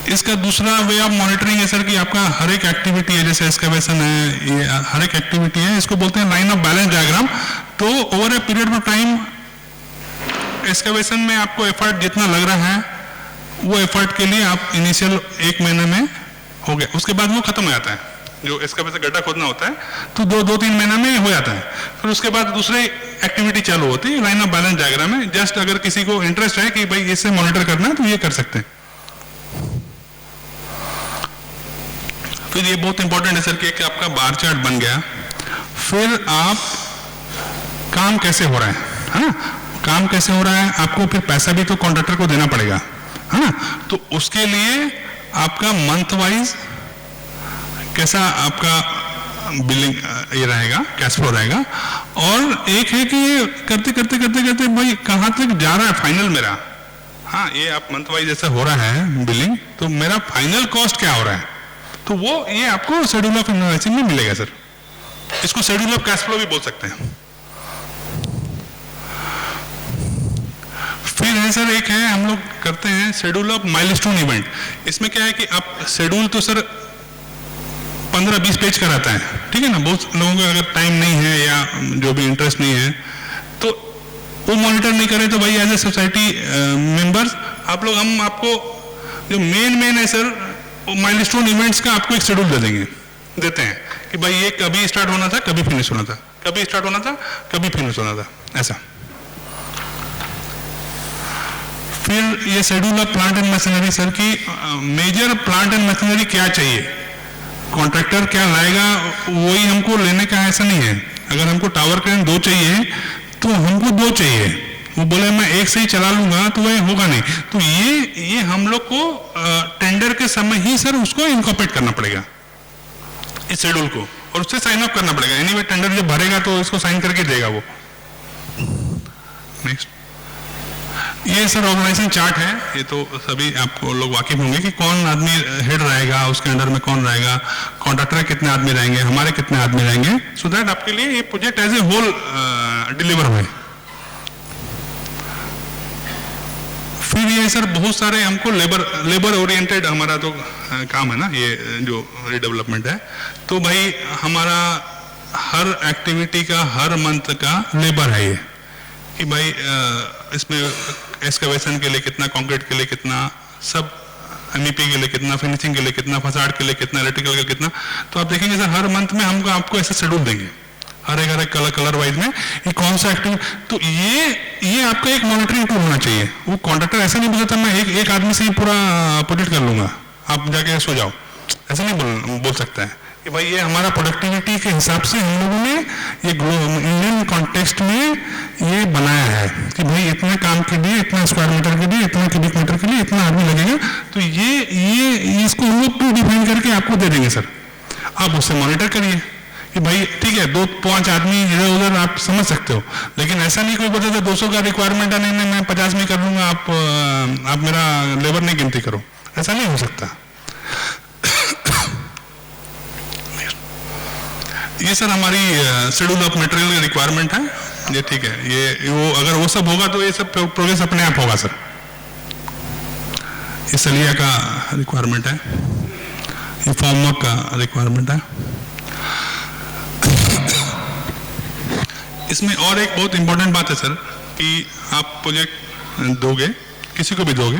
इसका दूसरा वे ऑफ मॉनिटरिंग है सर कि आपका हर एक एक्टिविटी है, जैसे एक्सकैवेशन है, ये हर एक एक्टिविटी है, इसको बोलते हैं लाइन ऑफ बैलेंस डायग्राम। तो over a period of time excavation में आपको एफर्ट जितना लग रहा है वो एफर्ट के लिए आप इनिशियल 1 महीने में हो गया, उसके बाद वो खत्म हो जाता है। जो एक्सकैवेशन गड्ढा खोदना होता है तो 2-3 महीना में हो जाता है, फिर उसके बाद दूसरी एक्टिविटी चालू होती है। लाइन ऑफ बैलेंस डायग्राम है, जस्ट अगर किसी को इंटरेस्ट है कि भाई इससे मॉनिटर करना है तो ये कर सकते हैं। फिर ये बहुत इंपॉर्टेंट है सर कि एक आपका बार चार्ट बन गया, फिर आप काम कैसे हो रहा है ना, काम कैसे हो रहा है, आपको फिर पैसा भी तो कॉन्ट्रैक्टर को देना पड़ेगा, है ना। तो उसके लिए आपका मंथ वाइज कैसा आपका बिलिंग ये रहेगा, कैश फ्लो रहेगा। और एक है कि ये करते करते भाई कहाँ तक जा रहा है फाइनल मेरा, हाँ ये आप मंथ वाइज ऐसा हो रहा है बिलिंग, तो मेरा फाइनल कॉस्ट क्या हो रहा है, तो वो ये आपको शेड्यूल ऑफ इनवॉइसिंग में मिलेगा सर। इसको शेड्यूल ऑफ कैश फ्लो भी बोल सकते हैं। फिर है सर एक है हम लोग करते हैं शेड्यूल ऑफ माइलस्टोन इवेंट। इसमें क्या है कि आप शेड्यूल तो सर 15-20 पेज का रहता है, ठीक है ना। बहुत लोगों का अगर टाइम नहीं है या जो भी इंटरेस्ट नहीं है तो वो मॉनिटर नहीं करे, तो भाई एज ए सोसाइटी मेंबर्स आप लोग हम आपको जो मेन है सर माइलस्टोन इवेंट्स का आपको एक शेड्यूल देते हैं कि भाई ये कभी स्टार्ट होना था, कभी फिनिश होना था, कभी स्टार्ट होना था, कभी फिनिश होना था, ऐसा। फिर ये schedule of plant and machinery sir की मेजर प्लांट एंड मशीनरी क्या चाहिए, कॉन्ट्रैक्टर क्या लाएगा वही हमको लेने का, ऐसा नहीं है। अगर हमको टावर क्रेन 2 चाहिए तो हमको 2 चाहिए, वो बोले मैं एक से ही चला लूंगा तो वह होगा नहीं। तो ये हम लोग को टेंडर के समय ही सर उसको इनकॉर्पोरेट करना पड़ेगा इस शेड्यूल को, और उससे साइन अप करना पड़ेगा। एनीवे टेंडर जब भरेगा तो इसको साइन करके देगा वो। नेक्स्ट, ये सर ऑर्गेनाइजेशन चार्ट है, ये तो सभी आपको लोग वाकिफ होंगे कि कौन आदमी हेड रहेगा, उसके अंडर में कौन रहेगा, कॉन्ट्रैक्टर कितने आदमी रहेंगे, हमारे कितने आदमी रहेंगे, सो दैट आपके लिए ये project as a whole deliver हुए। फिर ये सर बहुत सारे हमको लेबर ओरिएंटेड हमारा तो काम है ना, ये जो रिडेवलपमेंट है, तो भाई हमारा हर एक्टिविटी का हर मंथ का लेबर है ये कि भाई इसमें एक्सकैवेशन के लिए कितना, कंक्रीट के लिए कितना, सब एमईपी के लिए कितना, फिनिशिंग के लिए कितना, फसाड के लिए कितना, इलेक्ट्रिकल के लिए कितना। तो आप देखेंगे सर हर मंथ में हमको आपको ऐसा शेड्यूल देंगे हर एक कलर वाइज में ये कौन सा एक्टिव। तो ये आपका एक मॉनिटरिंग टूल होना चाहिए। वो कॉन्ट्रैक्टर ऐसा नहीं बोलता मैं एक आदमी से ही पूरा प्रोजेक्ट कर लूंगा, आप जाके सो जाओ, ऐसा नहीं बोल सकता है कि भाई ये हमारा प्रोडक्टिविटी के हिसाब से हम लोगों ने ये इंडियन कॉन्टेक्स्ट में ये बनाया है कि भाई इतने काम के लिए, इतना स्क्वायर मीटर के लिए, इतना क्यूबिक मीटर के लिए इतना आदमी लगेगा। तो ये इसको हम लोग डिफाइन करके आपको दे देंगे सर, आप उससे मॉनिटर करिए कि भाई ठीक है 2-5 आदमी इधर उधर आप समझ सकते हो, लेकिन ऐसा नहीं कोई बोलता था 200 का रिक्वायरमेंट है, नहीं मैं 50 में कर लूंगा, आप मेरा लेबर नहीं गिनती करो, ऐसा नहीं हो सकता। ये सर हमारी शेड्यूल ऑफ मटेरियल रिक्वायरमेंट है, ये ठीक है। ये वो अगर वो सब होगा तो ये सब प्रोग्रेस अपने आप होगा सर। ये सलिया का रिक्वायरमेंट है, ये फॉर्मवर्क का रिक्वायरमेंट है। इसमें और एक बहुत इंपॉर्टेंट बात है सर कि आप प्रोजेक्ट दोगे, किसी को भी दोगे,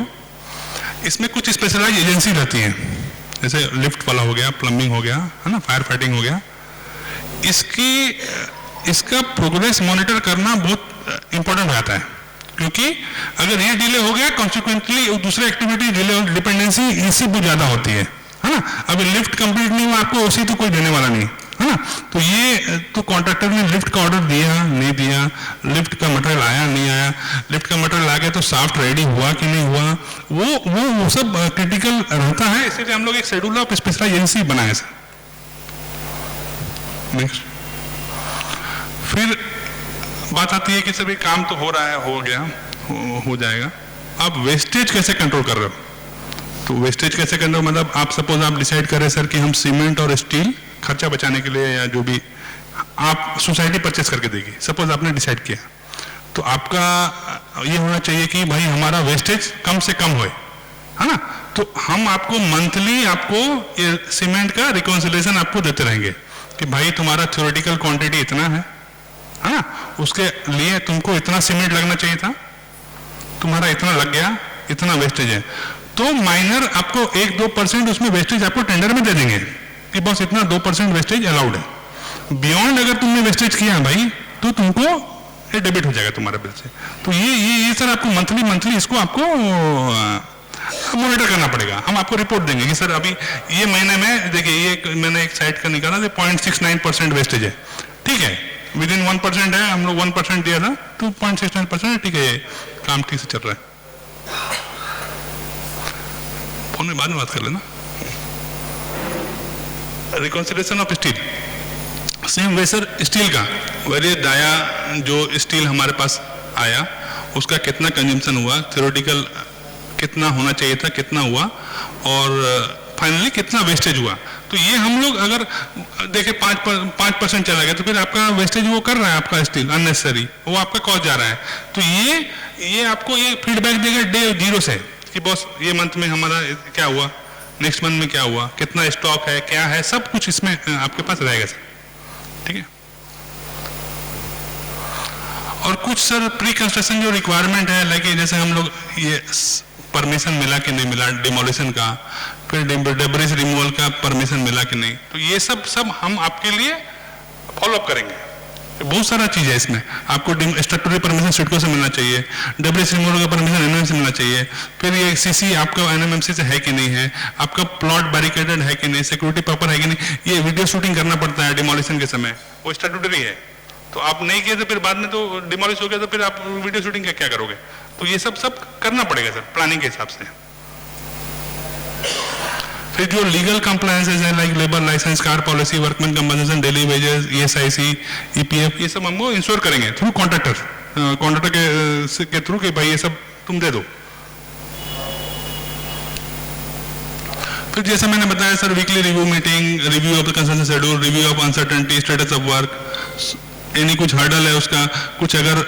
इसमें कुछ स्पेशलाइज एजेंसी रहती हैं, जैसे लिफ्ट वाला हो गया, प्लम्बिंग हो गया, है ना, फायर फाइटिंग हो गया। इसका प्रोग्रेस मॉनिटर करना बहुत इंपॉर्टेंट हो जाता है, क्योंकि अगर ये डिले हो गया, कॉन्सिक्वेंटली दूसरी एक्टिविटी डिले, डिपेंडेंसी इससे बहुत ज़्यादा होती है ना। अभी लिफ्ट कंप्लीट नहीं हुआ, आपको उसी तो कोई देने वाला नहीं है ना। तो ये तो कॉन्ट्रैक्टर ने लिफ्ट का ऑर्डर दिया नहीं दिया, लिफ्ट का मटेरियल आया नहीं आया, लिफ्ट का मटेरियल आ गया तो साफ्ट रेडी हुआ कि नहीं हुआ, वो सब क्रिटिकल रहता है। इसलिए हम लोग एक शेड्यूल ऑफ स्पेशल एजेंसी बनाए सर। नेक्स्ट, फिर बात आती है कि सभी काम तो हो रहा है, हो गया, हो जाएगा, आप वेस्टेज कैसे कंट्रोल कर रहे हो। तो वेस्टेज कैसे करना, मतलब आप सपोज आप डिसाइड करें सर कि हम सीमेंट और स्टील खर्चा बचाने के लिए, या जो भी आप सोसाइटी परचेस करके देगी, सपोज आपने डिसाइड किया, तो आपका ये होना चाहिए कि भाई हमारा वेस्टेज कम से कम होए, है ना। तो हम आपको मंथली आपको ये सीमेंट का रिकॉन्सिलेशन आपको देते रहेंगे कि भाई तुम्हारा थ्योरेटिकल क्वांटिटी इतना है ना, उसके लिए तुमको इतना सीमेंट लगना चाहिए था, तुम्हारा इतना लग गया, इतना वेस्टेज है, तो माइनर आपको 1-2% उसमें वेस्टेज आपको टेंडर में दे देंगे कि बस इतना 2% वेस्टेज अलाउड है। बियॉन्ड अगर तुमने वेस्टेज किया भाई तो तुमको ये डेबिट हो जाएगा तुम्हारे बिल से। तो ये सर आपको मंथली इसको आपको मॉनिटर करना पड़ेगा। हम आपको रिपोर्ट देंगे कि सर अभी ये महीने में देखिए, ये मैंने एक साइट का निकाला, 0.69% वेस्टेज है, ठीक है, विद इन 1% है, हम लोग 1% दिया था, 2.69%, ठीक है, काम ठीक से चल रहा है। फोन में बाद में बात कर लेना। Reconciliation of steel, same way sir steel का वेरियस डाया, जो स्टील हमारे पास आया उसका कितना कंजम्पशन हुआ, थ्योरेटिकल कितना होना चाहिए था, कितना हुआ, और फाइनली कितना वेस्टेज हुआ। तो ये हम लोग अगर देखें 5% चला गया तो फिर आपका वेस्टेज वो कर रहा है आपका स्टील अननेसेसरी, वो आपका कॉस्ट जा रहा है। तो ये आपको ये फीडबैक देगा डे 0 से कि बॉस ये मंथ में हमारा क्या हुआ, नेक्स्ट मंथ में क्या हुआ, कितना स्टॉक है, क्या है, सब कुछ इसमें आपके पास रहेगा सर, ठीक है। और कुछ सर प्री कंस्ट्रक्शन जो रिक्वायरमेंट है, लाइक जैसे हम लोग ये परमिशन मिला कि नहीं मिला डिमोलिशन का, फिर डेब्रिस रिमूवल का परमिशन मिला कि नहीं, तो ये सब हम आपके लिए फॉलो अप करेंगे। बहुत सारा चीज है इसमें, आपको स्ट्रक्चरल परमिशन सिडको से मिलना चाहिए, डेब्रिस रिमूवल का परमिशन एनएमएम से मिलना चाहिए, फिर ये सीसी आपका एनएमएमसी से है कि नहीं है, आपका प्लॉट बैरिकेडेड है कि नहीं, सिक्योरिटी प्रॉपर है कि नहीं, ये वीडियो शूटिंग करना पड़ता है डिमोलिशन के समय, वो स्टैट्यूटरी है। तो आप नहीं किए तो फिर बाद में तो डिमोलिश हो गया तो फिर आप वीडियो शूटिंग का क्या करोगे। तो ये सब करना पड़ेगा सर प्लानिंग के हिसाब से। फिर जो लीगल कंप्लायंसेस है like labour licence, car policy, workman compensation, daily wages, ESIC, EPF, ये सब हमको इंश्योर करेंगे थ्रू कॉन्ट्रैक्टर के थ्रू कि भाई ये सब तुम दे दो। फिर जैसे मैंने बताया sir weekly review meeting, review of the construction schedule, review of uncertainty, status of work, यानी कुछ हर्डल है उसका, कुछ अगर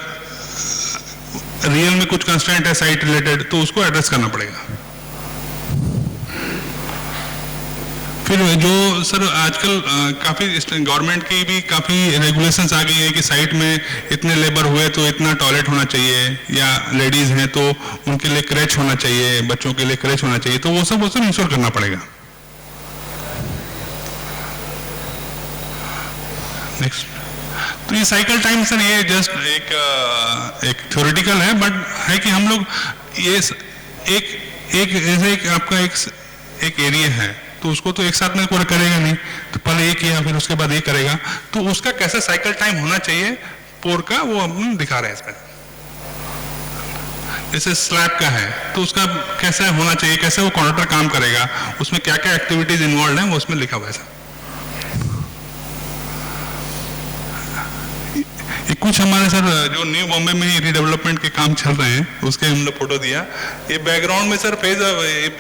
रियल में कुछ कंस्ट्रेंट है साइट रिलेटेड तो उसको एड्रेस करना पड़ेगा। फिर जो सर आजकल काफ़ी गवर्नमेंट की भी काफ़ी रेगुलेशंस आ गई है कि साइट में इतने लेबर हुए तो इतना टॉयलेट होना चाहिए, या लेडीज़ हैं तो उनके लिए क्रेच होना चाहिए, बच्चों के लिए क्रेच होना चाहिए, तो वो सब इंश्योर करना पड़ेगा। नेक्स्ट, तो ये साइकिल टाइम सर ये जस्ट एक थ्योरेटिकल है, बट है कि हम लोग ये एक ऐसे आपका एक एरिया है तो उसको तो एक साथ में पूरा करेगा नहीं, तो पहले ये किया फिर उसके बाद ये करेगा, तो उसका कैसा साइकिल टाइम होना चाहिए पोर का वो हम दिखा रहे हैं इसमें। जैसे स्लैब का है तो उसका कैसा होना चाहिए, कैसे वो कॉन्ट्रैक्टर काम करेगा, उसमें क्या क्या एक्टिविटीज इन्वॉल्व हैं वो उसमें लिखा हुआ है सर। कुछ हमारे सर जो न्यू बॉम्बे में ही रीडेवलपमेंट के काम चल रहे हैं उसके हमने फोटो दिया। ये बैकग्राउंड में सर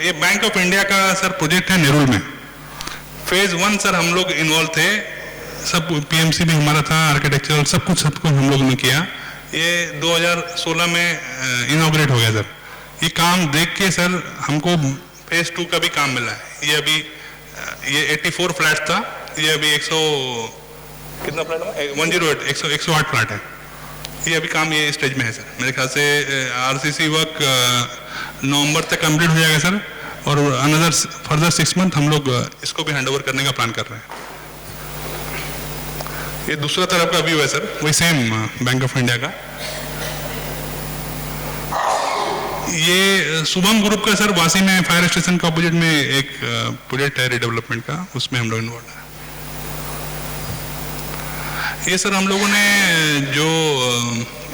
ये बैंक ऑफ इंडिया का सर प्रोजेक्ट है नेरुल में। फेज 1 सर हम लोग इन्वॉल्व थे, सब पीएमसी भी हमारा था, आर्किटेक्चरल सब कुछ हम लोग ने किया। ये 2016 में इनॉग्रेट हो गया सर। ये काम देख के सर हमको फेज 2 का भी काम मिला है। ये अभी ये 84 फ्लैट था, ये अभी 100 कितना फ्लैट है 108 108 फ्लैट है। ये अभी काम ये स्टेज में है सर। मेरे ख्याल से आरसीसी वर्क नवंबर तक कंप्लीट हो जाएगा सर, और अनदर फर्दर 6 मंथ हम लोग इसको भी हैंड ओवर करने का प्लान कर रहे हैं। ये दूसरा तरफ का व्यू है सर, वही सेम बैंक ऑफ इंडिया का। ये शुभम ग्रुप का सर वासी में फायर स्टेशन का अपोजिट में एक प्रोजेक्ट है रिडेवलपमेंट का, उसमें हम लोग इन्वॉल्व हैं। ये सर हम लोगों ने जो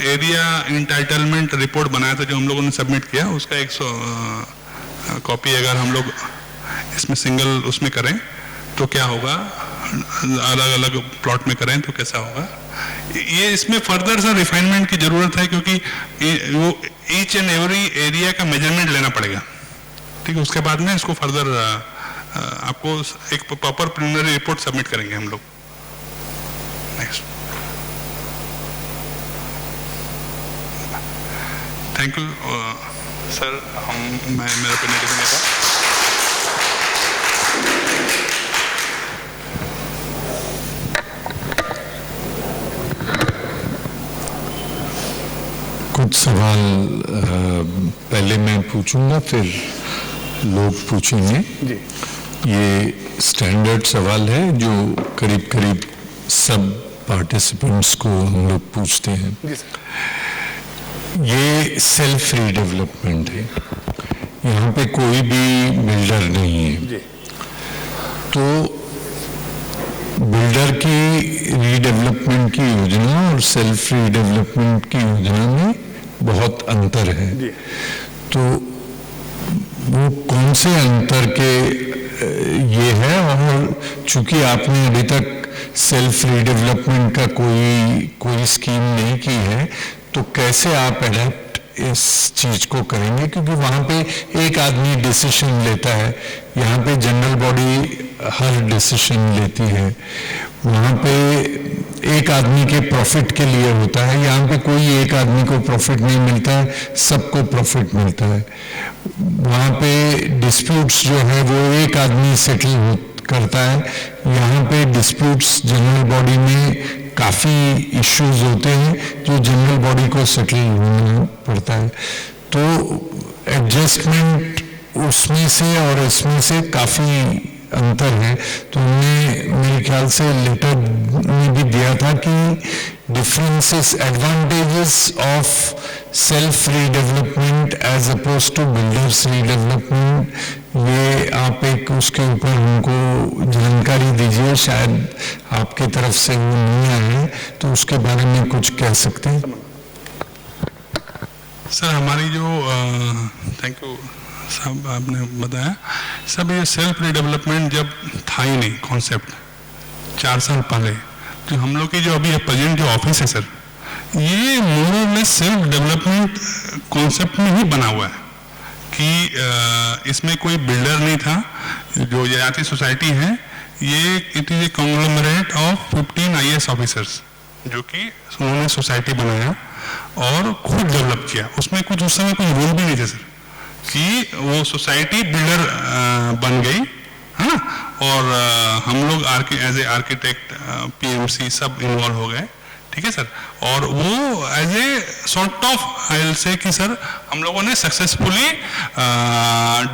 एरिया इंटाइटलमेंट रिपोर्ट बनाया था, जो हम लोगों ने सबमिट किया, उसका 100 कॉपी अगर हम लोग इसमें सिंगल उसमें करें तो क्या होगा, अलग अलग प्लॉट में करें तो कैसा होगा, ये इसमें फर्दर सर रिफाइनमेंट की जरूरत है, क्योंकि वो ईच एंड एवरी एरिया का मेजरमेंट लेना पड़ेगा, ठीक है। उसके बाद में इसको फर्दर आपको एक प्रॉपर प्रिलिमिनरी रिपोर्ट सबमिट करेंगे हम लोग। Next, thank you sir. मेरा प्रेजेंटेशन है था। कुछ सवाल पहले मैं पूछूंगा, फिर लोग पूछेंगे जी। ये स्टैंडर्ड सवाल है जो करीब करीब सब पार्टिसिपेंट्स को हम लोग पूछते हैं जी सर। ये सेल्फ रीडेवलपमेंट है, यहाँ पे कोई भी बिल्डर नहीं है जी। तो बिल्डर की रीडेवलपमेंट की योजना और सेल्फ रीडेवलपमेंट की योजना में बहुत अंतर है जी। तो वो कौन से अंतर के ये है, और चूंकि आपने अभी तक सेल्फ रीडेवलपमेंट का कोई स्कीम नहीं की है, तो कैसे आप एडेप्ट इस चीज को करेंगे, क्योंकि वहां पे एक आदमी डिसीजन लेता है, यहाँ पे जनरल बॉडी हर डिसीजन लेती है, वहां पे एक आदमी के प्रॉफिट के लिए होता है, यहाँ पे कोई एक आदमी को प्रॉफिट नहीं मिलता है, सबको प्रॉफिट मिलता है। वहां पे डिस्प्यूट्स जो है वो एक आदमी सेटल करता है, यहाँ पे डिस्प्यूट्स जनरल बॉडी में काफ़ी इश्यूज होते हैं जो जनरल बॉडी को सेटल होना पड़ता है। तो एडजस्टमेंट उसमें से और इसमें से काफ़ी अंतर है। तो हमने मेरे ख्याल से लेटर में भी दिया था कि differences, advantages of self redevelopment as oppose to builders redevelopment, ये आप एक उसके ऊपर हमको जानकारी दीजिए, शायद आपकी तरफ से वो नहीं आए, तो उसके बारे में कुछ कह सकते हैं सर। हमारी जो थैंक यू सब आपने बताया सब, ये सेल्फ रीडेवलपमेंट जब था ही नहीं कॉन्सेप्ट 4 साल पहले, तो हम लोग की जो अभी प्रेजेंट जो ऑफिस है सर, ये मोर और लेस सेल्फ डेवलपमेंट कॉन्सेप्ट में ही बना हुआ है कि इसमें कोई बिल्डर नहीं था। जो जयाती सोसाइटी है ये it is a conglomerate of 15 IAS officers, जो कि उन्होंने सोसाइटी बनाया और खुद डेवलप किया। उसमें कुछ उस समय कोई रूल भी नहीं थे सर कि वो सोसाइटी बिल्डर बन गई है ना, और हम लोग एज ए आर्किटेक्ट PMC सब इन्वॉल्व हो गए, ठीक है सर। और वो as a sort of I will say कि सर हम लोगों ने सक्सेसफुली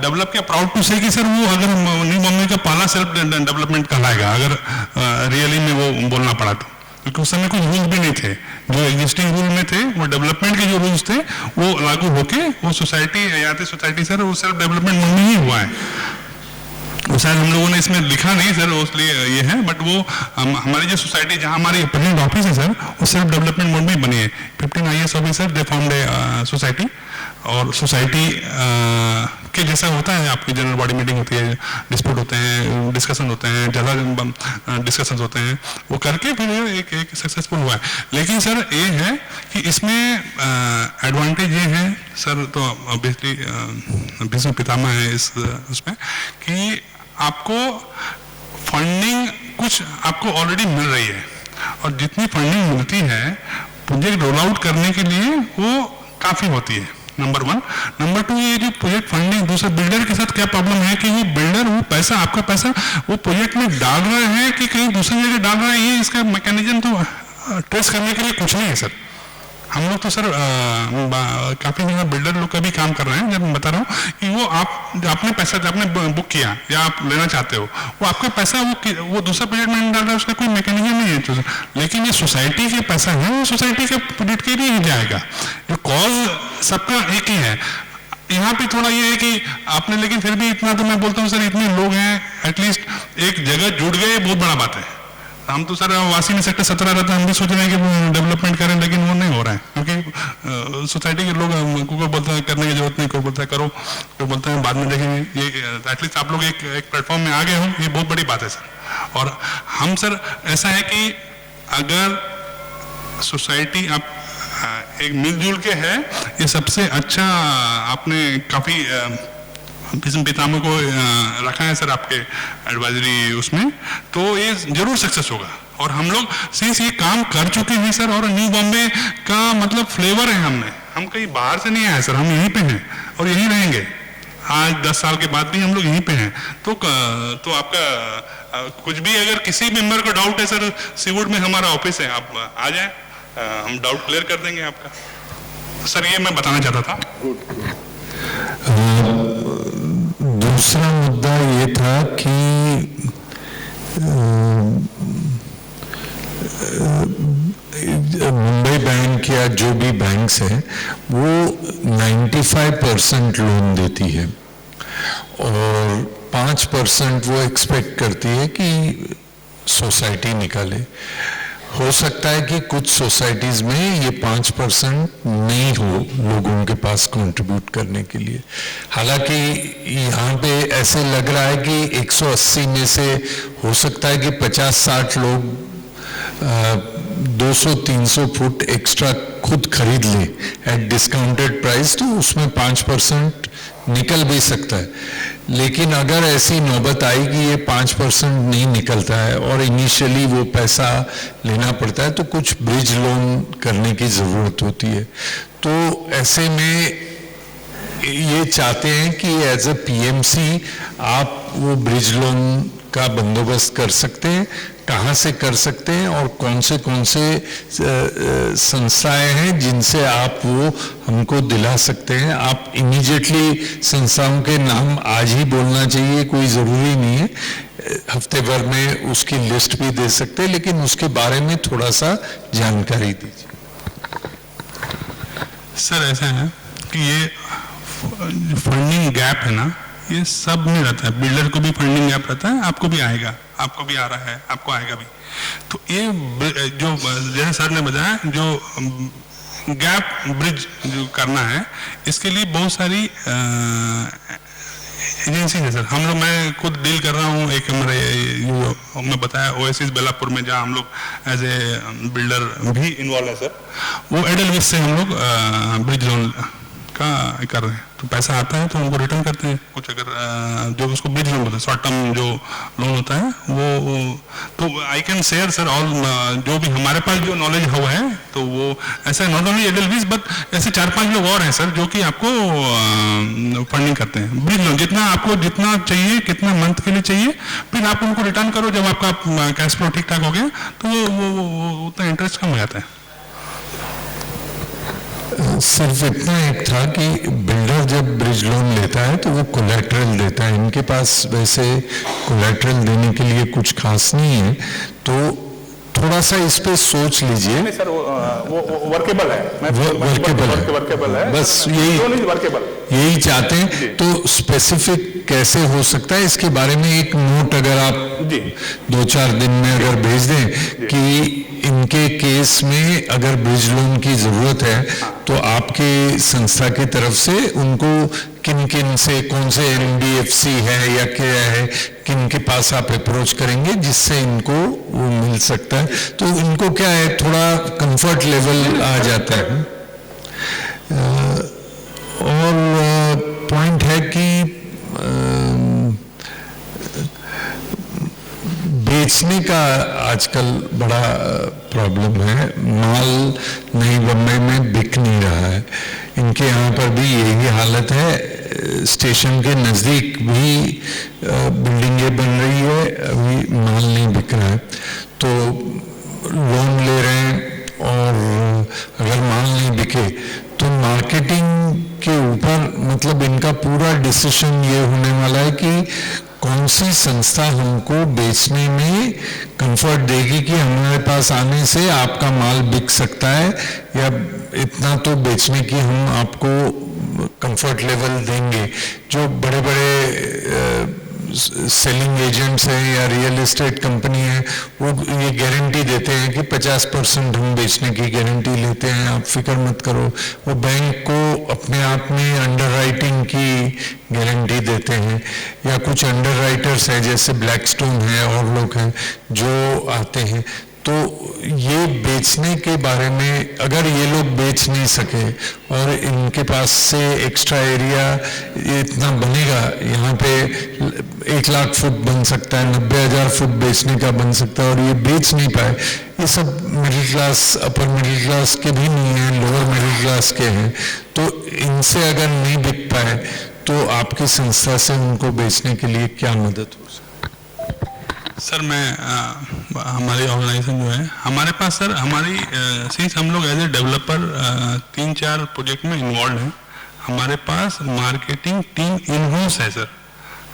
डेवलप किया। प्राउड टू से कि सर वो अगर न्यू मुंबई का पहला सेल्फ डेवलपमेंट कहलाएगा अगर रियली में वो बोलना पड़ा तो, क्योंकि उस समय कुछ रूल भी नहीं थे। जो एग्जिस्टिंग रूल में थे वो डेवलपमेंट के जो रूल्स थे वो लागू होके वो सोसाइटी याती सोसाइटी सर वो सेल्फ डेवलपमेंट में ही हुआ है। वो शायद हम लोगों ने इसमें लिखा नहीं सर, इसलिए ये है, बट वो हमारी जो सोसाइटी जहाँ हमारी प्रेजेंट ऑफिस है सर, वो सेल्फ डेवलपमेंट मोड में ही बनी है। 15 IAS officer they formed a society, और सोसाइटी के जैसा होता है आपकी जनरल बॉडी मीटिंग होती है, डिस्प्यूट होते हैं, डिस्कशन होते हैं, ज़्यादा डिस्कशन होते हैं, वो करके फिर एक सक्सेसफुल हुआ है। लेकिन सर ये है कि इसमें एडवांटेज ये है सर, तो ऑब्वियसली भीष्म पितामह है उसमें कि आपको फंडिंग कुछ आपको ऑलरेडी मिल रही है, और जितनी फंडिंग मिलती है प्रोजेक्ट रोल आउट करने के लिए वो काफ़ी होती है, नंबर 1। नंबर 2, ये जो प्रोजेक्ट फंडिंग, दूसरा बिल्डर के साथ क्या प्रॉब्लम है कि वो बिल्डर वो पैसा, आपका पैसा वो प्रोजेक्ट में डाल रहा है कि कहीं दूसरी जगह डाल रहा है, ये इसका मैकेनिज्म तो ट्रेस करने के लिए कुछ नहीं है सर। हम लोग तो सर काफ़ी जगह बिल्डर लोग का भी काम कर रहे हैं, जब मैं बता रहा हूँ कि वो आप आपने पैसा जो आपने बुक किया या आप लेना चाहते हो, वो आपका पैसा वो दूसरा पीरियड में नहीं डाल रहा है, उसका कोई मैकेनिज्म नहीं है तो, लेकिन ये सोसाइटी के पैसा है, वो सोसाइटी के पीरियड के लिए ही जाएगा। जो कॉज सबका एक ही है। यहाँ पे थोड़ा ये है कि आपने, लेकिन फिर भी इतना तो मैं बोलता हूँ सर, इतने लोग हैं, एटलीस्ट एक जगह जुड़ गए, बहुत बड़ा बात है। हम तो सर वासी में सेक्टर 17 रहता है, हम भी सोच रहे हैं कि डेवलपमेंट करें, लेकिन वो नहीं हो रहा है, क्योंकि सोसाइटी के लोग को बोलते हैं करने की जरूरत नहीं, कोई बोलता है करो, कोई बोलते हैं बाद में देखेंगे। ये एटलीस्ट आप लोग एक प्लेटफॉर्म में आ गए हो, ये बहुत बड़ी बात है सर। और हम सर ऐसा है कि अगर सोसाइटी आप एक मिलजुल के है, ये सबसे अच्छा आपने काफ़ी भीष्म पितामह को रखा है सर आपके एडवाइजरी उसमें, तो ये जरूर सक्सेस होगा। और हम लोग सिंस ये काम कर चुके हैं सर, और न्यू बॉम्बे का मतलब फ्लेवर है हम कहीं बाहर से नहीं आए सर, हम यहीं पे हैं और यहीं रहेंगे। आज 10 साल के बाद भी हम लोग यहीं पे हैं। तो आपका कुछ भी अगर किसी मेंबर को डाउट है सर, सीवुड में हमारा ऑफिस है, आप आ जाए, हम डाउट क्लियर कर देंगे आपका। सर ये मैं बताना चाहता था। दूसरा मुद्दा ये था कि मुंबई बैंक या जो भी बैंक्स हैं वो 95% लोन देती है और 5% वो एक्सपेक्ट करती है कि सोसाइटी निकाले। हो सकता है कि कुछ सोसाइटीज में ये 5% नहीं हो लोगों के पास कंट्रीब्यूट करने के लिए। हालांकि यहाँ पे ऐसे लग रहा है कि 180 में से हो सकता है कि 50-60 लोग 200-300 फुट एक्स्ट्रा खुद खरीद ले एट डिस्काउंटेड प्राइस, तो उसमें 5% निकल भी सकता है। लेकिन अगर ऐसी नौबत आई कि ये 5% नहीं निकलता है और इनिशियली वो पैसा लेना पड़ता है, तो कुछ ब्रिज लोन करने की ज़रूरत होती है। तो ऐसे में ये चाहते हैं कि एज अ पीएमसी आप वो ब्रिज लोन का बंदोबस्त कर सकते हैं, कहाँ से कर सकते हैं और कौन से संस्थाएं हैं जिनसे आप वो हमको दिला सकते हैं। आप इमीडिएटली संस्थाओं के नाम आज ही बोलना चाहिए, कोई ज़रूरी नहीं है, हफ्ते भर में उसकी लिस्ट भी दे सकते हैं, लेकिन उसके बारे में थोड़ा सा जानकारी दीजिए। सर ऐसा है कि ये फंडिंग गैप है ना, ये सब में रहता है। बिल्डर को भी फंडिंग गैप रहता है, आपको भी आएगा, आपको भी आ रहा है, आपको आएगा भी। तो ये जो जैसे सर ने बताया, जो गैप ब्रिज जो करना है, इसके लिए बहुत सारी एजेंसी है सर। हम लोग, मैं खुद डील कर रहा हूँ, एक हमारे जो मैं बताया ओएसिस बेलापुर में, जहाँ हम लोग एज ए बिल्डर भी इन्वॉल्व है सर, वो एडलविस से हम लोग ब्रिज लोन का कर रहे हैं। तो पैसा आता है तो उनको रिटर्न करते हैं कुछ, अगर जो उसको ब्रिज लोन बोलते हैं, शॉर्ट टर्म जो लोन होता है वो तो I can share sir all जो भी हमारे पास जो नॉलेज हुआ है, तो वो ऐसा नॉट ओनली एडलविस बट ऐसे 4-5 लोग और हैं सर जो कि आपको फंडिंग करते हैं। ब्रिज लोन जितना आपको जितना चाहिए, कितना मंथ के लिए चाहिए, फिर आप उनको रिटर्न करो, जब आपका कैश फ्लो ठीक ठाक हो गया तो वो उतना इंटरेस्ट कम हो जाता है। सिर्फ इतना एक था कि बिल्डर जब ब्रिज लोन लेता है तो वो कोलैटरल देता है। इनके पास वैसे कोलैटरल देने के लिए कुछ खास नहीं है, तो थोड़ा सा इस पे सोच लीजिए। नहीं सर, वो वर्केबल है, वर्केबल है, बस यही चाहते हैं। तो स्पेसिफिक कैसे हो सकता है, इसके बारे में एक नोट अगर आप 2-4 दिन में अगर भेज दें कि इनके केस में अगर ब्रिज लोन की जरूरत है तो आपके संस्था की तरफ से उनको किन किन से, कौन से एनबीएफसी है या क्या है, किन के पास आप अप्रोच करेंगे जिससे इनको वो मिल सकता है। तो इनको क्या है, थोड़ा कंफर्ट लेवल आ जाता है। और पॉइंट है कि बेचने का आजकल बड़ा प्रॉब्लम है, माल नई बम्बई में बिक नहीं रहा है। इनके यहाँ पर भी यही हालत है। स्टेशन के नज़दीक भी बिल्डिंगें बन रही है, अभी माल नहीं बिक रहा है, तो लोन ले रहे हैं और अगर माल नहीं बिके तो मार्केटिंग के ऊपर मतलब इनका पूरा डिसीजन ये होने वाला है कि कौन सी संस्था हमको बेचने में कंफर्ट देगी कि हमारे पास आने से आपका माल बिक सकता है, या इतना तो बेचने की हम आपको कंफर्ट लेवल देंगे। जो बड़े बड़े सेलिंग एजेंट्स हैं या रियल एस्टेट कंपनी है, वो ये गारंटी देते हैं कि 50% हम बेचने की गारंटी लेते हैं, आप फिक्र मत करो। वो बैंक को अपने आप में अंडरराइटिंग की गारंटी देते हैं, या कुछ अंडरराइटर्स हैं जैसे ब्लैकस्टोन है और लोग हैं जो आते हैं। तो ये बेचने के बारे में अगर ये लोग बेच नहीं सके और इनके पास से एक्स्ट्रा एरिया इतना बनेगा, यहाँ पे 1 लाख फुट बन सकता है, 90,000 फुट बेचने का बन सकता है, और ये बेच नहीं पाए, ये सब middle class, upper middle class के भी नहीं हैं, लोअर मिडिल क्लास के हैं। तो इनसे अगर नहीं बिक पाए तो आपकी संस्था से उनको बेचने के लिए क्या मदद हो सकती? सर मैं हमारी ऑर्गेनाइजेशन जो है, हमारे पास सर हमारी सिंस हम लोग एज ए डेवलपर 3-4 प्रोजेक्ट में इन्वॉल्व हैं, हमारे पास मार्केटिंग टीम इन हाउस है सर।